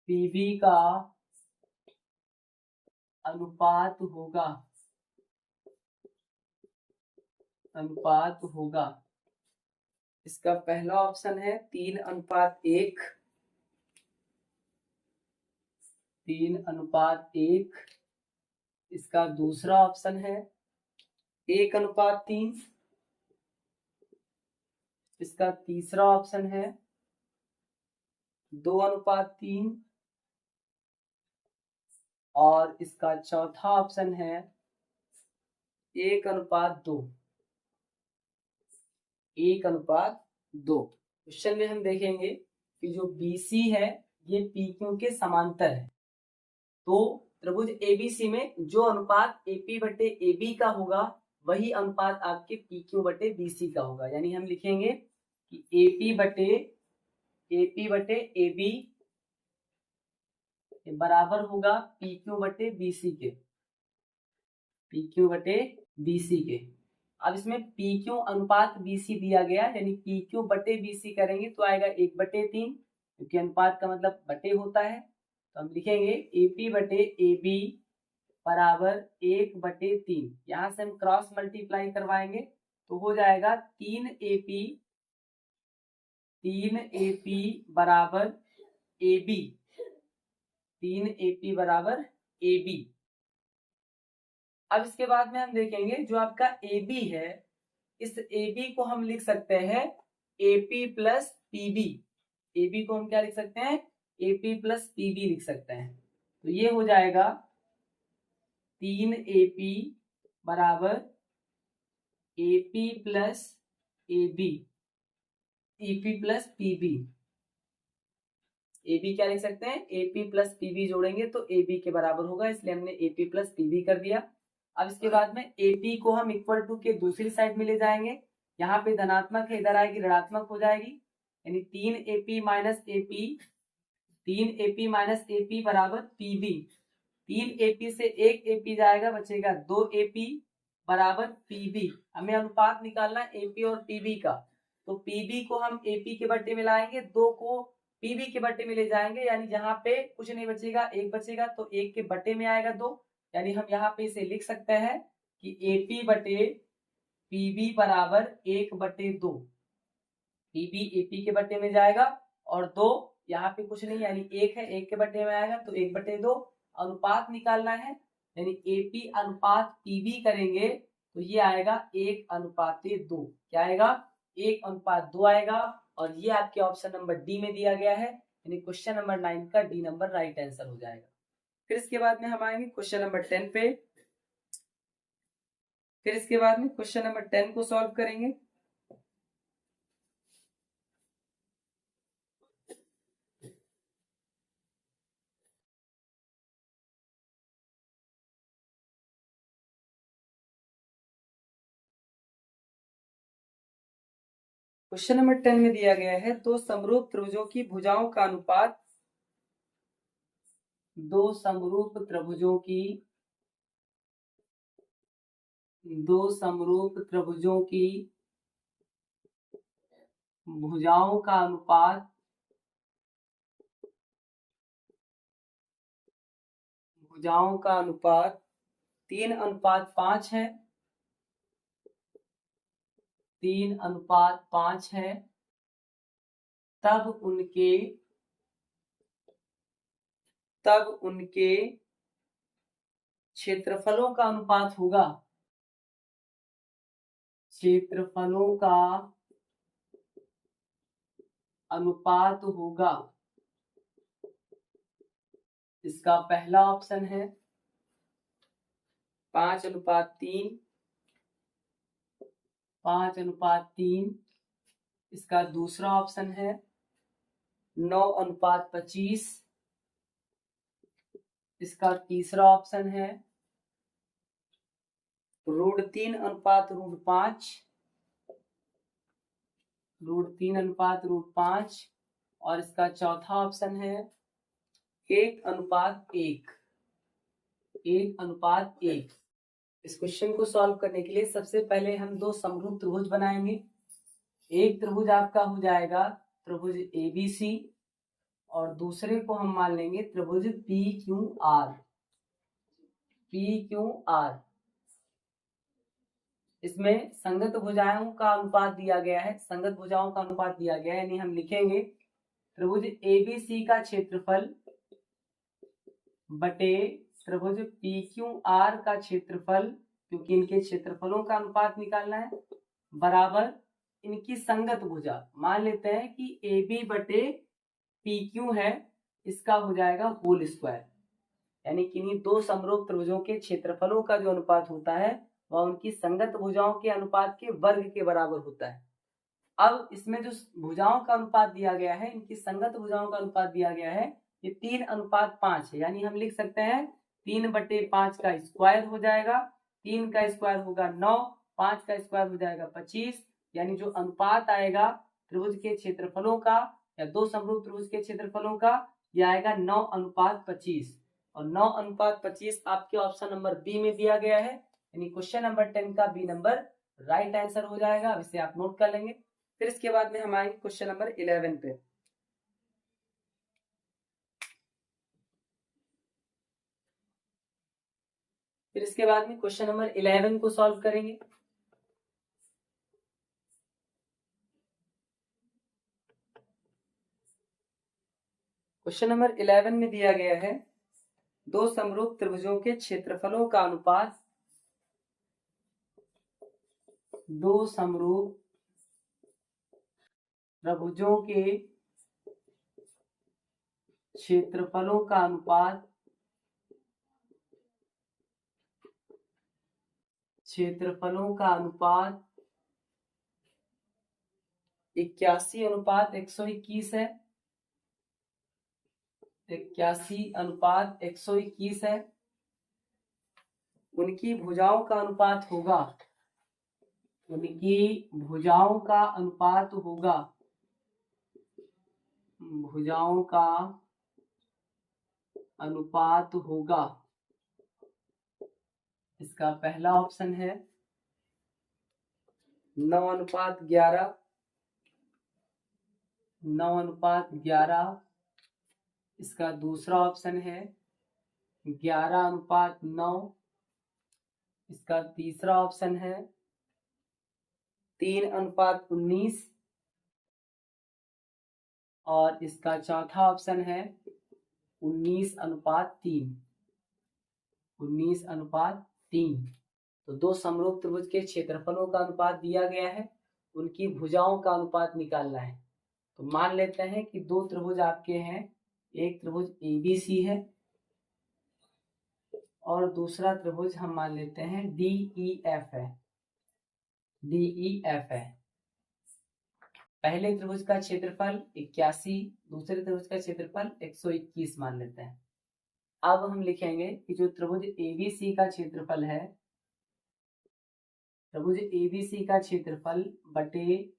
पीबी का अनुपात होगा। इसका पहला ऑप्शन है 3:1, 3:1। इसका दूसरा ऑप्शन है 1:3। इसका तीसरा ऑप्शन है 2:3 और इसका चौथा ऑप्शन है 1:2। 1:2। क्वेश्चन में हम देखेंगे कि जो BC है ये PQ के समांतर है। तो त्रिभुज ABC में जो अनुपात AP/AB का होगा वही अनुपात आपके PQ/BC का होगा। यानी हम लिखेंगे कि AP/AB बराबर होगा PQ/BC के। PQ/BC BC के। अब इसमें PQ अनुपात BC दिया गया, यानी PQ बटे BC करेंगे तो आएगा 1/3, क्योंकि अनुपात का मतलब बटे होता है। तो हम लिखेंगे AP बटे AB बराबर 1/3। यहाँ से हम क्रॉस मल्टीप्लाई करवाएंगे तो हो जाएगा 3AP बराबर AB, 3AP बराबर AB। अब इसके बाद में हम देखेंगे जो आपका AB है, इस AB को हम लिख सकते हैं AP प्लस PB। AB को हम क्या लिख सकते हैं? AP प्लस PB लिख सकते हैं। तो ये हो जाएगा 3AP बराबर AP plus AB, EP plus PB। AB क्या लिख सकते हैं? AP प्लस PB जोड़ेंगे तो AB के बराबर होगा, इसलिए हमने AP प्लस PB कर दिया। अब इसके बाद में AP को हम इक्वल टू के दूसरी साइड में ले जाएंगे। यहाँ पे धनात्मक है, इधर आएगी ऋणात्मक हो जाएगी, यानी 3AP minus AP, 3AP minus AP बराबर PB। 3AP से 1AP जाएगा, बचेगा 2AP बराबर PB। हमें अनुपात निकालना है AP और PB का, तो PB को हम AP के बट्टे में लाएंगे, 2 को PB के बट्टे में ले जाएंगे, यानी जहां पे कुछ नहीं बचेगा, 1 बचेगा, तो 1 के बट्टे में आएगा 2, यानी हम यहाँ पे इसे लिख सकते हैं कि AP बटे PB बराबर 1/2। PB AP के बट्टे में जाएगा और 2 यहाँ पे कुछ नहीं, यानी 1 है, 1 के बट्टे में आएगा तो 1/2। अनुपात निकालना है, यानी AP अनुपात PB करेंगे तो ये आएगा 1/2। क्या आएगा? 1/2 आएगा। और ये आपके ऑप्शन नंबर डी में दिया गया है, यानी क्वेश्चन नंबर 9 का डी नंबर राइट आंसर हो जाएगा। फिर इसके बाद में हम आएंगे क्वेश्चन नंबर 10 पे। फिर इसके बाद में क्वेश्चन नंबर 10 को सॉल्व करेंगे। क्वेश्चन नंबर 10 में दिया गया है दो समरूप त्रिभुजों की भुजाओं का अनुपात, दो समरूप त्रिभुजों की भुजाओं का अनुपात 3:5 है। 3:5 है। तब उनके क्षेत्रफलों का अनुपात होगा। क्षेत्रफलों का अनुपात होगा। इसका पहला ऑप्शन है 5:3। 5:3। इसका दूसरा ऑप्शन है 9:25। इसका तीसरा ऑप्शन है √3:5। √3:5। और इसका चौथा ऑप्शन है 1:1। 1:1। इस क्वेश्चन को सॉल्व करने के लिए सबसे पहले हम दो समरूप त्रिभुज बनाएंगे। एक त्रिभुज आपका हो जाएगा त्रिभुज ABC और दूसरे को हम मान लेंगे त्रिभुज PQR। इसमें संगत भुजाओं का अनुपात दिया गया है। संगत भुजाओं का अनुपात दिया गया है, यानी हम लिखेंगे त्रिभुज ABC का क्षेत्रफल बटे त्रिभुज PQR का क्षेत्रफल, क्योंकि इनके क्षेत्रफलों का अनुपात निकालना है, बराबर इनकी संगत भुजा। मान लेते हैं कि AB बटे PQ है, इसका हो जाएगा होल स्क्वायर, यानी किन्हीं दो समरूप त्रिभुजों के क्षेत्रफलों का जो अनुपात होता है वह उनकी संगत भुजाओं के अनुपात के वर्ग के बराबर होता है। अब इसमें जो भुजाओं का अनुपात दिया गया है, इनकी संगत भुजाओं का अनुपात दिया गया है, ये 3:5 है, यानी हम लिख सकते हैं 3/5 का स्क्वायर हो जाएगा। 3 का स्क्वायर होगा 9, 5 का स्क्वायर हो जाएगा 25, यानी जो अनुपात आएगा त्रिभुज के क्षेत्रफलों का या दो समरूप त्रिभुज के क्षेत्रफलों का, यह आएगा 9:25। और 9:25 आपके ऑप्शन नंबर बी में दिया गया है, यानी क्वेश्चन नंबर 10 का बी नंबर राइट आंसर हो जाएगा। अब इसे आप नोट कर लेंगे। फिर इसके बाद में हम आएंगे क्वेश्चन नंबर 11 पे। फिर इसके बाद में क्वेश्चन नंबर 11 को सॉल्व करेंगे। क्वेश्चन नंबर 11 में दिया गया है दो समरूप त्रिभुजों के क्षेत्रफलों का अनुपात, दो समरूप त्रिभुजों के क्षेत्रफलों का अनुपात, क्षेत्रफलों का अनुपात 81:121 है। 81:121 है। उनकी भुजाओं का अनुपात होगा, उनकी भुजाओं का अनुपात होगा, भुजाओं का अनुपात होगा। इसका पहला ऑप्शन है 9:11, 9:11। इसका दूसरा ऑप्शन है 11:9। इसका तीसरा ऑप्शन है 3:19 और इसका चौथा ऑप्शन है 19:3। 19:3। तो दो समरूप त्रिभुज के क्षेत्रफलों का अनुपात दिया गया है, उनकी भुजाओं का अनुपात निकालना है। तो मान लेते हैं कि दो त्रिभुज आपके हैं, एक त्रिभुज ABC है और दूसरा त्रिभुज हम मान लेते हैं DEF है, DEF है। पहले त्रिभुज का क्षेत्रफल 81, दूसरे त्रिभुज का क्षेत्रफल 121 मान लेते हैं। अब हम लिखेंगे कि जो त्रिभुज ABC का क्षेत्रफल है, त्रिभुज ABC का क्षेत्रफल बटे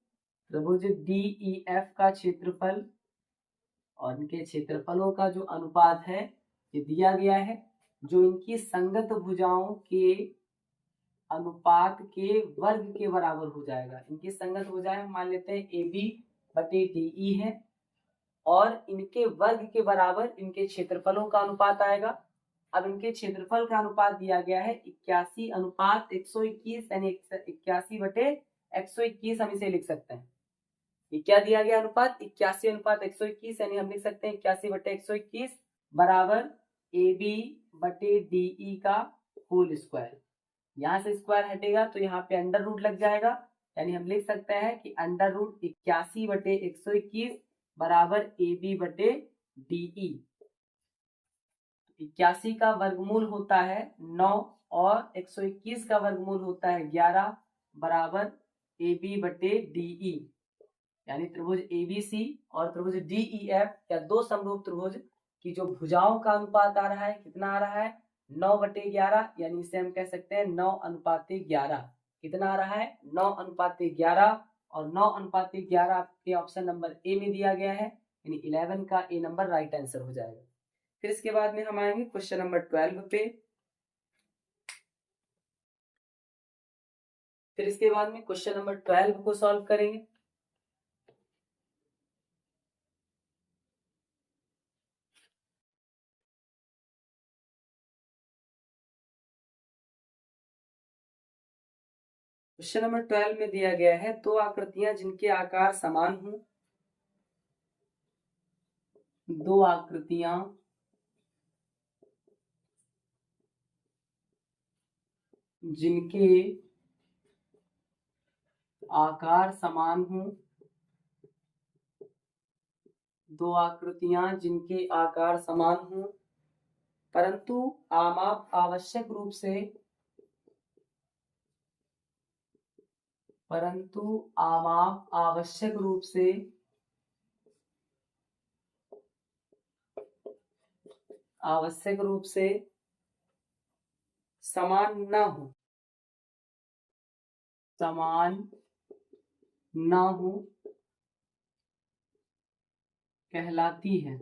त्रिभुज DEF का क्षेत्रफल और इनके क्षेत्रफलों का जो अनुपात है ये दिया गया है, जो इनकी संगत भुजाओं के अनुपात के वर्ग के बराबर हो जाएगा। इनकी संगत भुजाएं हम मान लेते हैं AB बटे DE है और इनके वर्ग के बराबर इनके क्षेत्रफलों का अनुपात आएगा। अब इनके क्षेत्रफल का अनुपात दिया गया है 81:121, यानी 81/121 हम इसे लिख सकते हैं। ये क्या दिया गया अनुपात 81:121, यानी हम लिख सकते हैं 81/121 बराबर AB बटे DE का होल स्क्वायर। यहाँ से स्क्वायर हटेगा तो यहाँ पे अंडर रूट लग जाएगा, यानी हम लिख सकते हैं कि अंडर रूट 81/121 बराबर AB बटे DE। 81 का वर्गमूल होता है 9 और 121 का वर्गमूल होता है 11 बराबर AB बटे DE। यानी त्रिभुज ABC और त्रिभुज DEF या दो समरूप त्रिभुज की जो भुजाओं का अनुपात आ रहा है, कितना आ रहा है 9/11, यानी इसे हम कह सकते हैं 9:11। कितना आ रहा है 9:11 और 9:11 आपके ऑप्शन नंबर ए में दिया गया है, यानी 11 का ए नंबर राइट आंसर हो जाएगा। फिर इसके बाद में हम आएंगे क्वेश्चन नंबर 12 पे। फिर इसके बाद में क्वेश्चन नंबर 12 को सॉल्व करेंगे। क्वेश्चन नंबर 12 में दिया गया है दो आकृतियां जिनके आकार समान हों, दो आकृतियां जिनके आकार समान हों, दो आकृतियां जिनके आकार समान हों परंतु आमाप आवश्यक रूप से, परंतु आमाप आवश्यक रूप से समान न हो, समान न हो कहलाती है,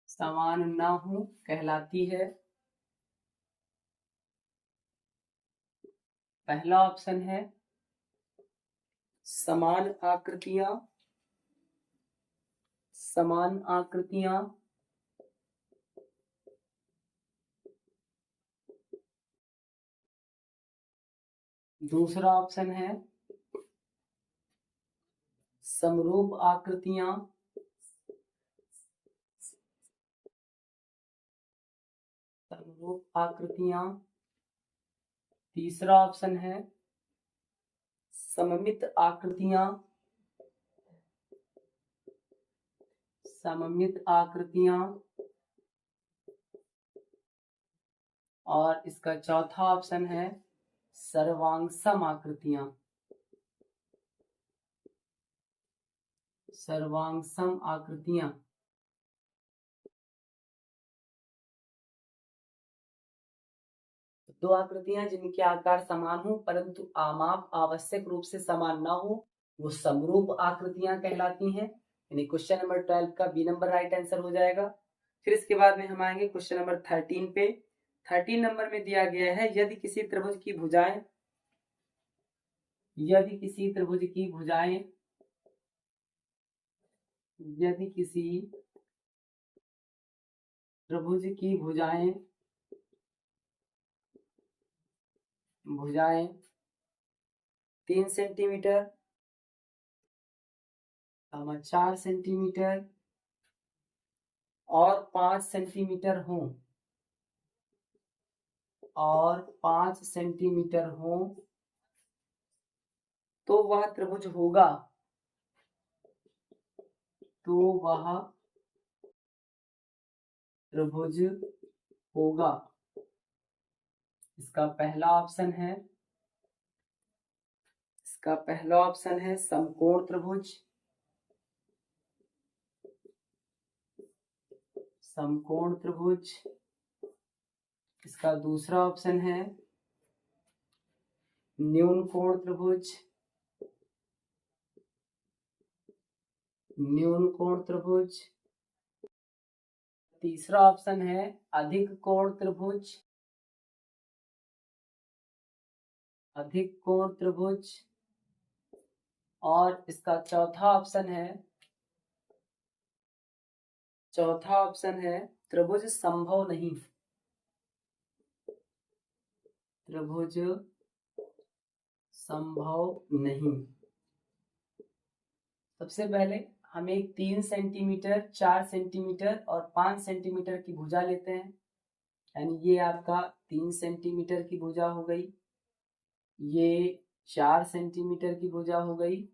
समान न हो कहलाती है। पहला ऑप्शन है समान आकृतियां, समान आकृतियां। दूसरा ऑप्शन है समरूप आकृतियां, समरूप आकृतियां। तीसरा ऑप्शन है सममित आकृतियां, सममित आकृतियां। और इसका चौथा ऑप्शन है सर्वांगसम आकृतियां, सर्वांगसम आकृतियां। दो आकृतियां जिनके आकार समान हो परंतु आमाप आवश्यक रूप से समान ना हो, वो समरूप आकृतियां कहलाती हैं। यानी क्वेश्चन नंबर 12 का बी नंबर राइट आंसर हो जाएगा। फिर इसके बाद में हम आएंगे क्वेश्चन नंबर 13 पे। 13 नंबर में दिया गया है यदि किसी त्रिभुज की भुजाएं, यदि किसी त्रिभुज की भुजाएं, यदि किसी त्रिभुज की भुजाएं, भुजाएं 3 सेंटीमीटर, 4 सेंटीमीटर और 5 सेंटीमीटर हो, और 5 सेंटीमीटर हो, तो वह त्रिभुज होगा, तो वह त्रिभुज होगा। इसका पहला ऑप्शन है, इसका पहला ऑप्शन है समकोण त्रिभुज, समकोण त्रिभुज। इसका दूसरा ऑप्शन है न्यून कोण त्रिभुज, न्यून कोण त्रिभुज। तीसरा ऑप्शन है अधिक कोण त्रिभुज, अधिक कोण त्रिभुज। और इसका चौथा ऑप्शन है, चौथा ऑप्शन है त्रिभुज संभव नहीं, त्रिभुज संभव नहीं। सबसे पहले हम एक 3 सेंटीमीटर, 4 सेंटीमीटर और 5 सेंटीमीटर की भुजा लेते हैं। यानी ये आपका 3 सेंटीमीटर की भुजा हो गई, ये 4 सेंटीमीटर की भुजा हो गई,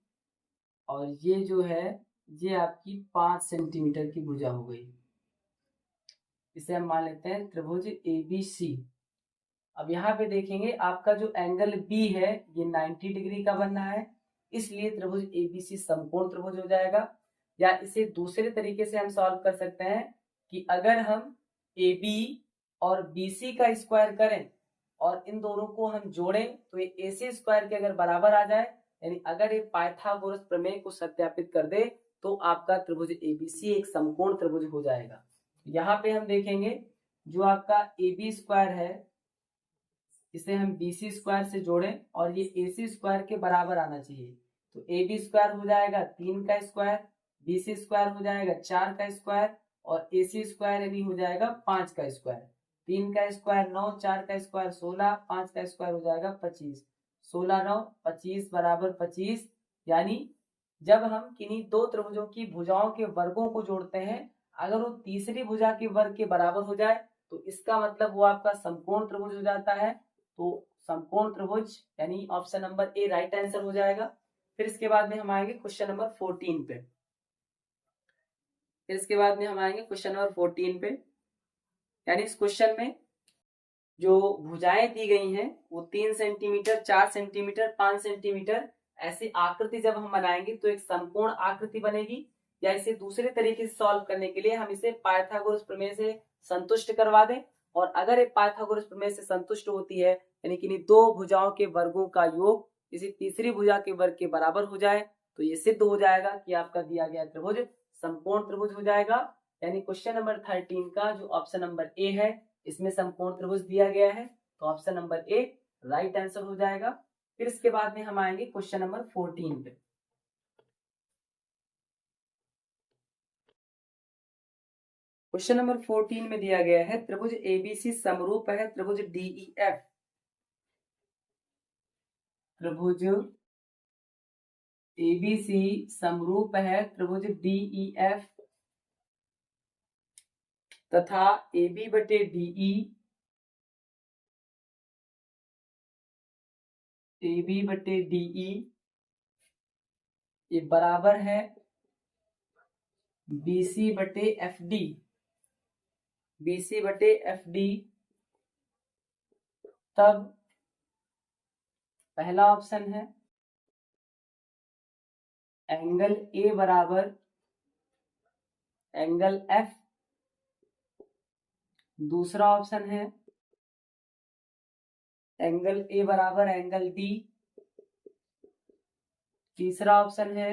और ये जो है ये आपकी 5 सेंटीमीटर की भुजा हो गई। इसे हम मान लेते हैं त्रिभुज ABC। अब यहाँ पे देखेंगे आपका जो एंगल B है ये 90 डिग्री का बनना है, इसलिए त्रिभुज ABC समकोण त्रिभुज हो जाएगा। या इसे दूसरे तरीके से हम सॉल्व कर सकते हैं कि अगर हम AB और BC का स्क्वायर करें और इन दोनों को हम जोड़ें तो ये AC स्क्वायर के अगर बराबर आ जाए, यानी अगर ये पाइथागोरस प्रमेय को सत्यापित कर दे तो आपका त्रिभुज ABC एक समकोण त्रिभुज हो जाएगा। यहाँ पे हम देखेंगे जो आपका AB स्क्वायर है इसे हम BC स्क्वायर से जोड़ें और ये AC स्क्वायर के बराबर आना चाहिए। तो AB स्क्वायर हो जाएगा 3 का स्क्वायर, BC स्क्वायर हो जाएगा 4 का स्क्वायर और AC स्क्वायर यानी हो जाएगा 5 का स्क्वायर। 3 का स्क्वायर 9, 4 का स्क्वायर 16, 5 का स्क्वायर हो जाएगा 25। 16 9 25 बराबर 25। यानी जब हम किन्हीं दो त्रिभुजों की भुजाओं के वर्गों को जोड़ते हैं, अगर वो तीसरी भुजा के वर्ग के बराबर हो जाए तो इसका मतलब वो आपका समकोण त्रिभुज हो जाता है। तो समकोण त्रिभुज यानी option number A right answer हो जाएगा। फिर इसके बाद में हम आएंगे क्वेश्चन नंबर 14 पे। फिर इसके बाद में हम आएंगे क्वेश्चन नंबर 14 पे। यानी इस क्वेश्चन में जो भुजाएं दी गई हैं वो 3 सेंटीमीटर, 4 सेंटीमीटर, 5 सेंटीमीटर ऐसी आकृति जब हम बनाएंगे तो एक समकोण आकृति बनेगी। या इसे दूसरे तरीके से सॉल्व करने के लिए हम इसे पाइथागोरस प्रमेय से संतुष्ट करवा दें, और अगर ये पाइथागोरस प्रमेय से संतुष्ट होती है यानी कि दो भुजाओं के वर्गों का योग किसी तीसरी भुजा के वर्ग के बराबर हो जाए तो ये सिद्ध हो जाएगा कि आपका दिया गया त्रिभुज समकोण त्रिभुज हो जाएगा। यानी क्वेश्चन नंबर 13 का जो ऑप्शन नंबर ए है इसमें समकोण त्रिभुज दिया गया है, तो option number A right answer हो जाएगा। फिर इसके बाद में हम आएंगे क्वेश्चन नंबर 14 पे। क्वेश्चन नंबर 14 में दिया गया है त्रिभुज एबीसी समरूप है त्रिभुज डीईएफ। त्रिभुज एबीसी समरूप है त्रिभुज डीईएफ तथा AB बटे DE AB बटे DE ये बराबर है BC बटे FD। BC बटे FD तब पहला ऑप्शन है एंगल A बराबर एंगल F। दूसरा ऑप्शन है एंगल A बराबर एंगल D। तीसरा ऑप्शन है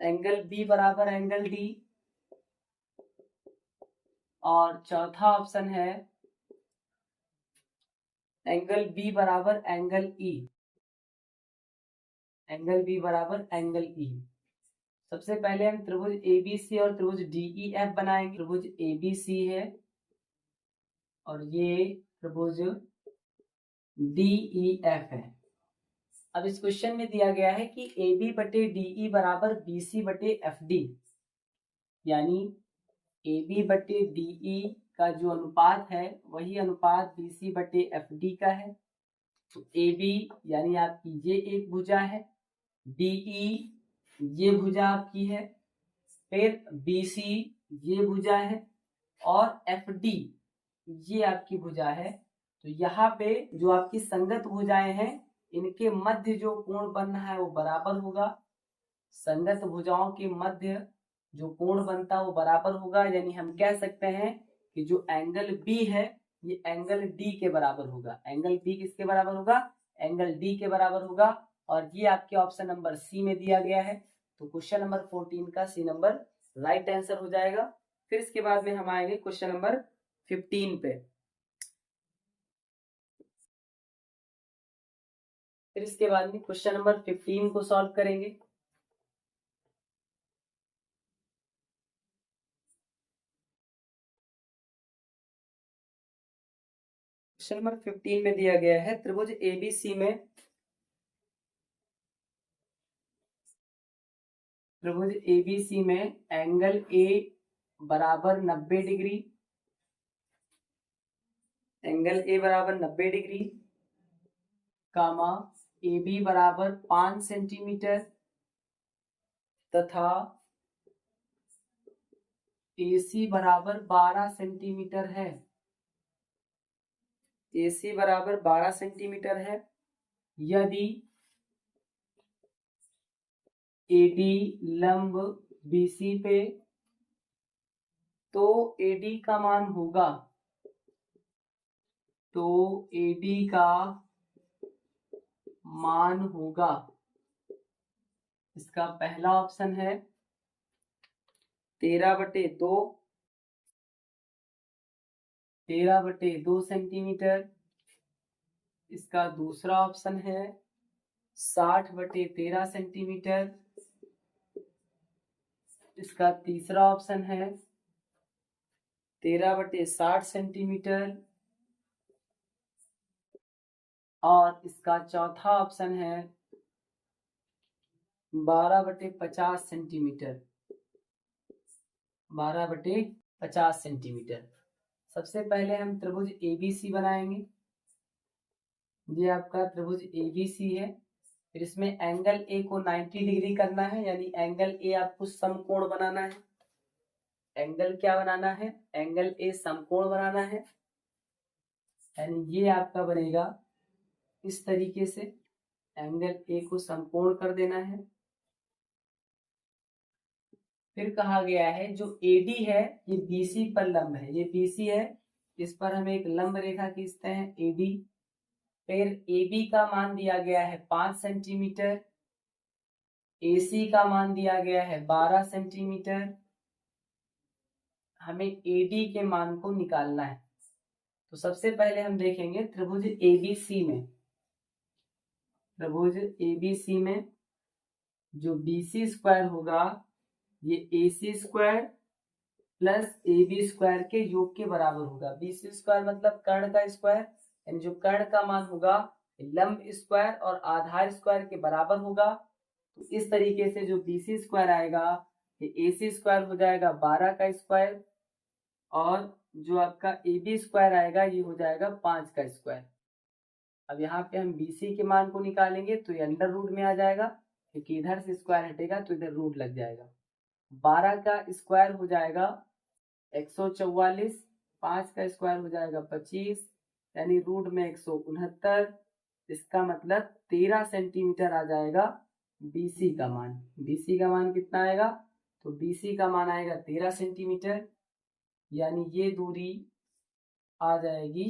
एंगल B बराबर एंगल D। और चौथा ऑप्शन है एंगल B बराबर एंगल E। एंगल B बराबर एंगल E। सबसे पहले हम त्रिभुज ABC और त्रिभुज DEF बनाएंगे। त्रिभुज ABC है और ये त्रिभुज DEF है। अब इस क्वेश्चन में दिया गया है कि AB बटे DE बराबर BC बटे FD, यानी AB बटे DE का जो अनुपात है वही अनुपात BC बटे FD का है। तो AB यानी आपकी ये एक भुजा है, DE ये भुजा आपकी है, फिर BC ये भुजा है और FD ये आपकी भुजा है। तो यहाँ पे जो आपकी संगत भुजाएं हैं इनके मध्य जो कोण बन रहा है वो बराबर होगा। संगत भुजाओं के मध्य जो कोण बनता है वो बराबर होगा, यानी हम कह सकते हैं कि जो एंगल B है ये एंगल D के बराबर होगा। एंगल B किसके बराबर होगा? एंगल D के बराबर होगा। और ये आपके ऑप्शन नंबर C में दिया गया है। तो क्वेश्चन नंबर 14 का C नंबर राइट आंसर हो जाएगा। फिर इसके बाद में हम आएंगे क्वेश्चन नंबर 15 पे। फिर इसके बाद में क्वेश्चन नंबर 15 को सॉल्व करेंगे। क्वेश्चन नंबर 15 में दिया गया है त्रिभुज ABC में एंगल A बराबर 90 डिग्री, एंगल A बराबर 90 डिग्री कामा AB बराबर 5 सेंटीमीटर तथा AC बराबर 12 सेंटीमीटर है। AC बराबर 12 सेंटीमीटर है। यदि AD लंब BC पे तो AD का मान होगा, तो AD का मान होगा, इसका पहला ऑप्शन है 13/2 सेंटीमीटर। इसका दूसरा ऑप्शन है 60/13 सेंटीमीटर। इसका तीसरा ऑप्शन है 13/60 सेंटीमीटर। और इसका चौथा ऑप्शन है 12/50 सेंटीमीटर। 12/50 सेंटीमीटर। सबसे पहले हम त्रिभुज ABC बनाएंगे। ये आपका त्रिभुज ABC है। फिर इसमें एंगल A को 90 डिग्री करना है, यानी एंगल A आपको समकोण बनाना है। एंगल क्या बनाना है? एंगल A समकोण बनाना है, यानी ये आपका बनेगा इस तरीके से। एंगल A को समकोण कर देना है। फिर कहा गया है जो AD है ये BC पर लंब है, ये BC है, इस पर हम एक लंब रेखा खींचते हैं AD। फिर AB का मान दिया गया है 5 सेंटीमीटर, AC का मान दिया गया है 12 सेंटीमीटर। हमें AD के मान को निकालना है। तो सबसे पहले हम देखेंगे त्रिभुज एबीसी में, त्रिभुज एबीसी में जो बीसी स्क्वायर होगा ये AC square plus AB square के योग के बराबर होगा। बीसी स्क्वायर मतलब कर्ण का स्क्वायर, यानी जो कर्ण का मान होगा लंब स्क्वायर और आधार स्क्वायर के बराबर होगा। तो इस तरीके से जो बीसी स्क्वायर आएगा ये एसी स्क्वायर हो जाएगा 12 का स्क्वायर, और जो आपका AB स्क्वायर आएगा ये हो जाएगा 5 का स्क्वायर। अब यहाँ पे हम BC के मान को निकालेंगे तो ये अंडर रूट में आ जाएगा, क्योंकि इधर से स्क्वायर हटेगा तो इधर रूट लग जाएगा। 12 का स्क्वायर हो जाएगा 144, 5 का स्क्वायर हो जाएगा 25, यानी रूट में 169। इसका मतलब 13 सेंटीमीटर आ जाएगा BC का मान। BC का मान कितना आएगा? तो BC का मान आएगा 13 सेंटीमीटर, यानी ये दूरी आ जाएगी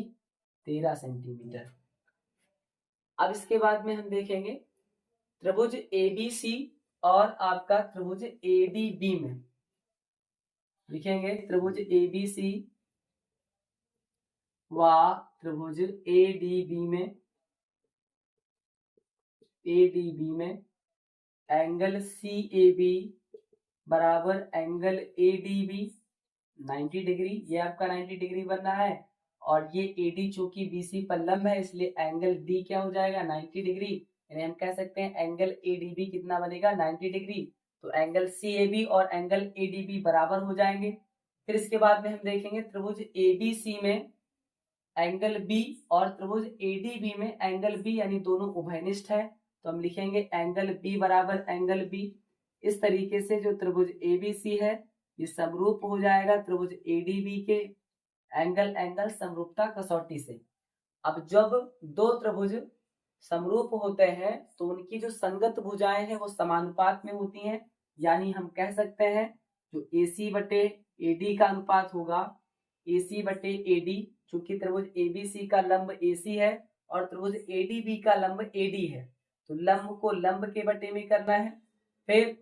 13 सेंटीमीटर। अब इसके बाद में हम देखेंगे त्रिभुज ABC और आपका त्रिभुज ADB में लिखेंगे त्रिभुज ABC व त्रिभुज ADB में एंगल CAB बराबर एंगल ADB 90 डिग्री, ये आपका 90 डिग्री बनना है, और ये AD चूंकि BC पर लंब है इसलिए एंगल D क्या हो जाएगा 90 डिग्री, यानी हम कह सकते हैं एंगल ADB कितना बनेगा 90 डिग्री। तो एंगल CAB और एंगल ADB बराबर हो जाएंगे। फिर इसके बाद में हम देखेंगे त्रिभुज ABC में एंगल B और त्रिभुज ADB में एंगल B, यानी दोनों उभयनिष्ठ है, तो हम लिखेंगे एंगल B बराबर एंगल B। इस तरीके से जो त्रिभुज ABC है ये समरूप हो जाएगा त्रिभुज ADB के एंगल समरूपता कसौटी से। अब जब दो त्रिभुज समरूप होते हैं तो उनकी जो संगत भुजाएं हैं वो समानुपात में होती हैं, यानी हम कह सकते हैं जो AC बटे AD का अनुपात होगा AC बटे AD, चूंकि त्रिभुज ABC का लंब AC है और त्रिभुज ADB का लंब AD है, तो लंब को लंब के बटे में करना है। फिर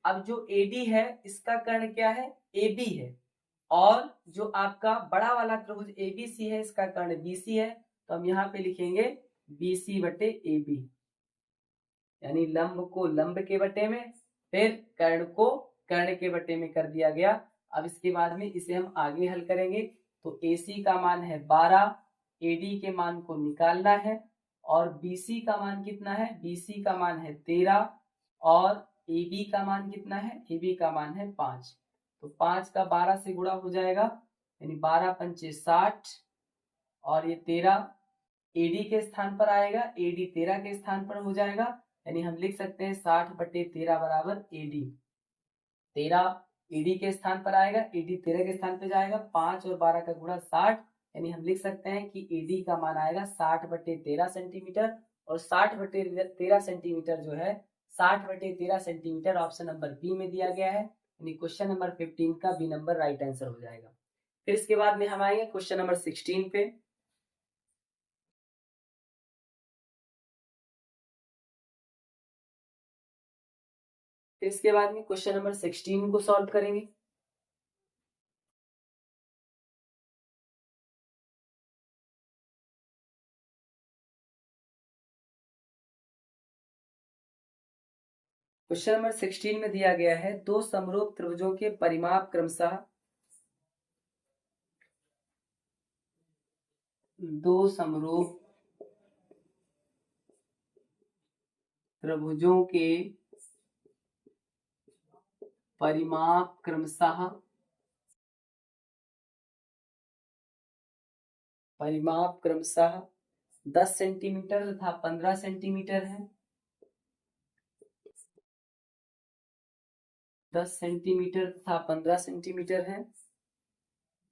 अब जो AD है इसका कर्ण क्या है AB है, और जो आपका बड़ा वाला त्रिभुज ABC है इसका कर्ण BC है, तो हम यहाँ पे लिखेंगे BC बटे AB, यानी लंब को लंब के बटे में फिर कर्ण को कर्ण के बटे में कर दिया गया। अब इसके बाद में इसे हम आगे हल करेंगे, तो AC का मान है 12, AD के मान को निकालना है, और BC का मान कितना है BC का मान है 13, और AB का मान कितना है AB का मान है 5। तो 5 का 12 से गुणा हो जाएगा, यानी 12 पंचे 60, और ये 13 AD के स्थान पर आएगा, AD 13 के स्थान पर हो जाएगा, यानी हम लिख सकते हैं 60 बटे 13 बराबर AD। 13 AD के स्थान पर आएगा, AD 13 के स्थान पर जाएगा, 5 और 12 का गुणा 60, यानी हम लिख सकते हैं कि AD का मान आएगा 60 बटे 13 सेंटीमीटर, और 60 बटे 13 सेंटीमीटर जो है 60 बटे 13 सेंटीमीटर ऑप्शन नंबर बी में दिया गया है, यानी क्वेश्चन नंबर 15 का बी नंबर राइट आंसर हो जाएगा। फिर इसके बाद में हम आएंगे क्वेश्चन नंबर 16 पे। फिर इसके बाद में क्वेश्चन नंबर 16 को सॉल्व करेंगे। क्वेश्चन नंबर 16 में दिया गया है दो समरूप त्रिभुजों के परिमाप क्रमशः दो समरूप त्रिभुजों के परिमाप क्रमशः 10 सेंटीमीटर तथा 15 सेंटीमीटर है। 10 सेंटीमीटर तथा 15 सेंटीमीटर है,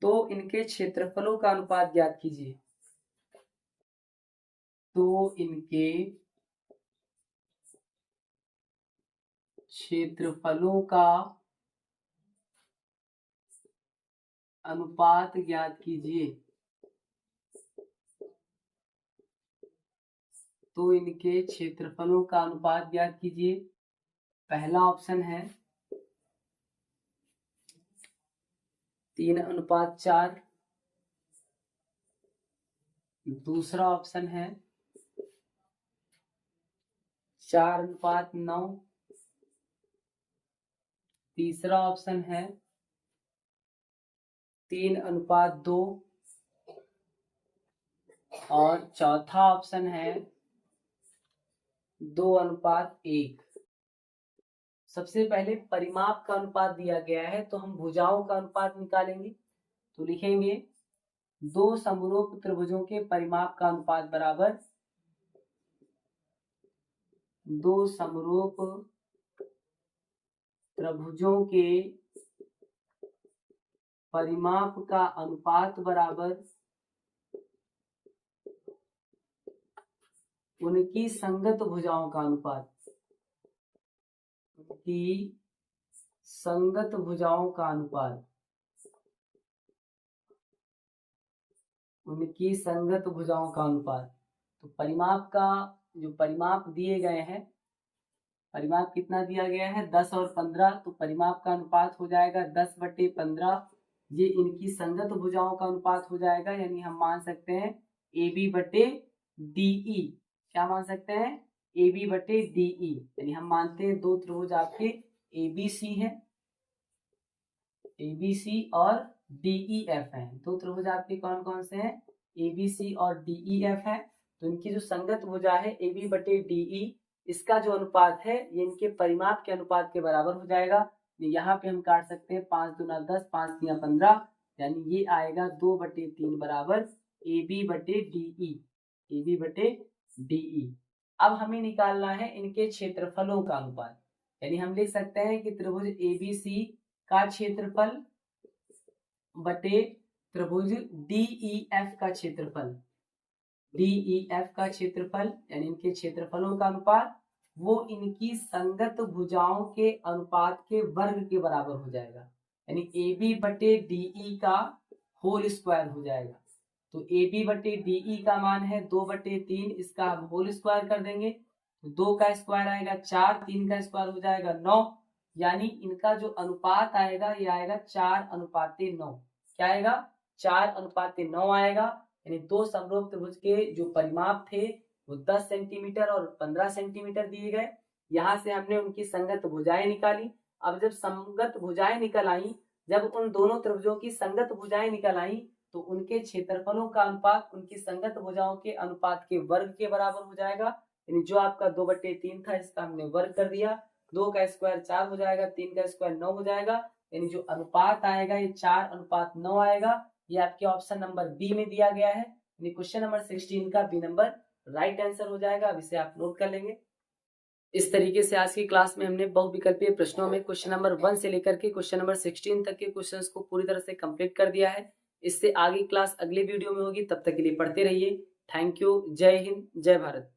तो इनके क्षेत्रफलों का अनुपात ज्ञात कीजिए। तो इनके क्षेत्रफलों का अनुपात ज्ञात कीजिए। तो इनके क्षेत्रफलों का अनुपात ज्ञात कीजिए। पहला ऑप्शन है 3:4, दूसरा ऑप्शन है 4:9। तीसरा ऑप्शन है 3:2 और चौथा ऑप्शन है 2:1। सबसे पहले परिमाप का अनुपात दिया गया है तो हम भुजाओं का अनुपात निकालेंगे। तो लिखेंगे दो समरूप त्रिभुजों के परिमाप का अनुपात बराबर दो समरूप त्रिभुजों के परिमाप का अनुपात बराबर उनकी संगत भुजाओं का अनुपात। उनकी संगत भुजाओं का अनुपात। उनकी संगत भुजाओं का अनुपात। तो परिमाप का जो परिमाप दिए गए हैं, परिमाप कितना दिया गया है 10 और 15, तो परिमाप का अनुपात हो जाएगा 10/15। ये इनकी संगत भुजाओं का अनुपात हो जाएगा, यानी हम मान सकते हैं AB/DE। क्या मान सकते हैं? AB/DE। यानी हम मानते हैं दो त्रिभुज आपके ABC है, ABC और DEF है। दो त्रिभुज आपके कौन कौन से हैं? ABC और DEF है। तो इनकी जो संगत भुजा है AB/DE, इसका जो अनुपात है ये इनके परिमाप के अनुपात के बराबर हो जाएगा। यहाँ पे हम काट सकते हैं 5 दूना 10, 5 तिया 15, यानी ये आएगा 2/3 बराबर AB/DE। AB/DE। अब हमें निकालना है इनके क्षेत्रफलों का अनुपात। यानी हम लिख सकते हैं कि त्रिभुज ABC का क्षेत्रफल बटे त्रिभुज DEF का क्षेत्रफल। DEF का क्षेत्रफल यानी इनके क्षेत्रफलों का अनुपात वो इनकी संगत भुजाओं के अनुपात के वर्ग के बराबर हो जाएगा, यानी AB/DE का होल स्क्वायर हो जाएगा। तो AB/DE का मान है 2/3, इसका हम होल स्क्वायर कर देंगे तो 2 का स्क्वायर आएगा 4, 3 का स्क्वायर हो जाएगा 9, यानी इनका जो अनुपात आएगा ये आएगा 4:9। क्या आएगा? 4:9 आएगा। यानी दो समरूप त्रिभुज के जो परिमाप थे वो 10 सेंटीमीटर और 15 सेंटीमीटर दिए गए। यहाँ से हमने उनकी संगत भुजाएं निकाली। अब जब संगत भुजाएं निकल आई, जब उन दोनों त्रिभुजों की संगत भुजाएं निकल आई तो उनके क्षेत्रफलों का अनुपात उनकी संगत भुजाओं के अनुपात के वर्ग के बराबर हो जाएगा। यानी जो आपका 2/3 था इसका हमने वर्ग कर दिया, 2 का स्क्वायर 4 हो जाएगा, 3 का स्क्वायर 9 हो जाएगा, यानी जो अनुपात आएगा ये 4:9 आएगा। ये आपके ऑप्शन नंबर बी में दिया गया है, यानी क्वेश्चन नंबर 16 का बी नंबर राइट आंसर हो जाएगा। अब इसे आप नोट कर लेंगे। इस तरीके से आज की क्लास में हमने बहुविकल्पीय प्रश्नों में क्वेश्चन नंबर 1 से लेकर के क्वेश्चन नंबर 16 तक के क्वेश्चंस को पूरी तरह से कंप्लीट कर दिया है। इससे आगे क्लास अगले वीडियो में होगी, तब तक के लिए पढ़ते रहिए। Thank you. जय हिंद, जय भारत।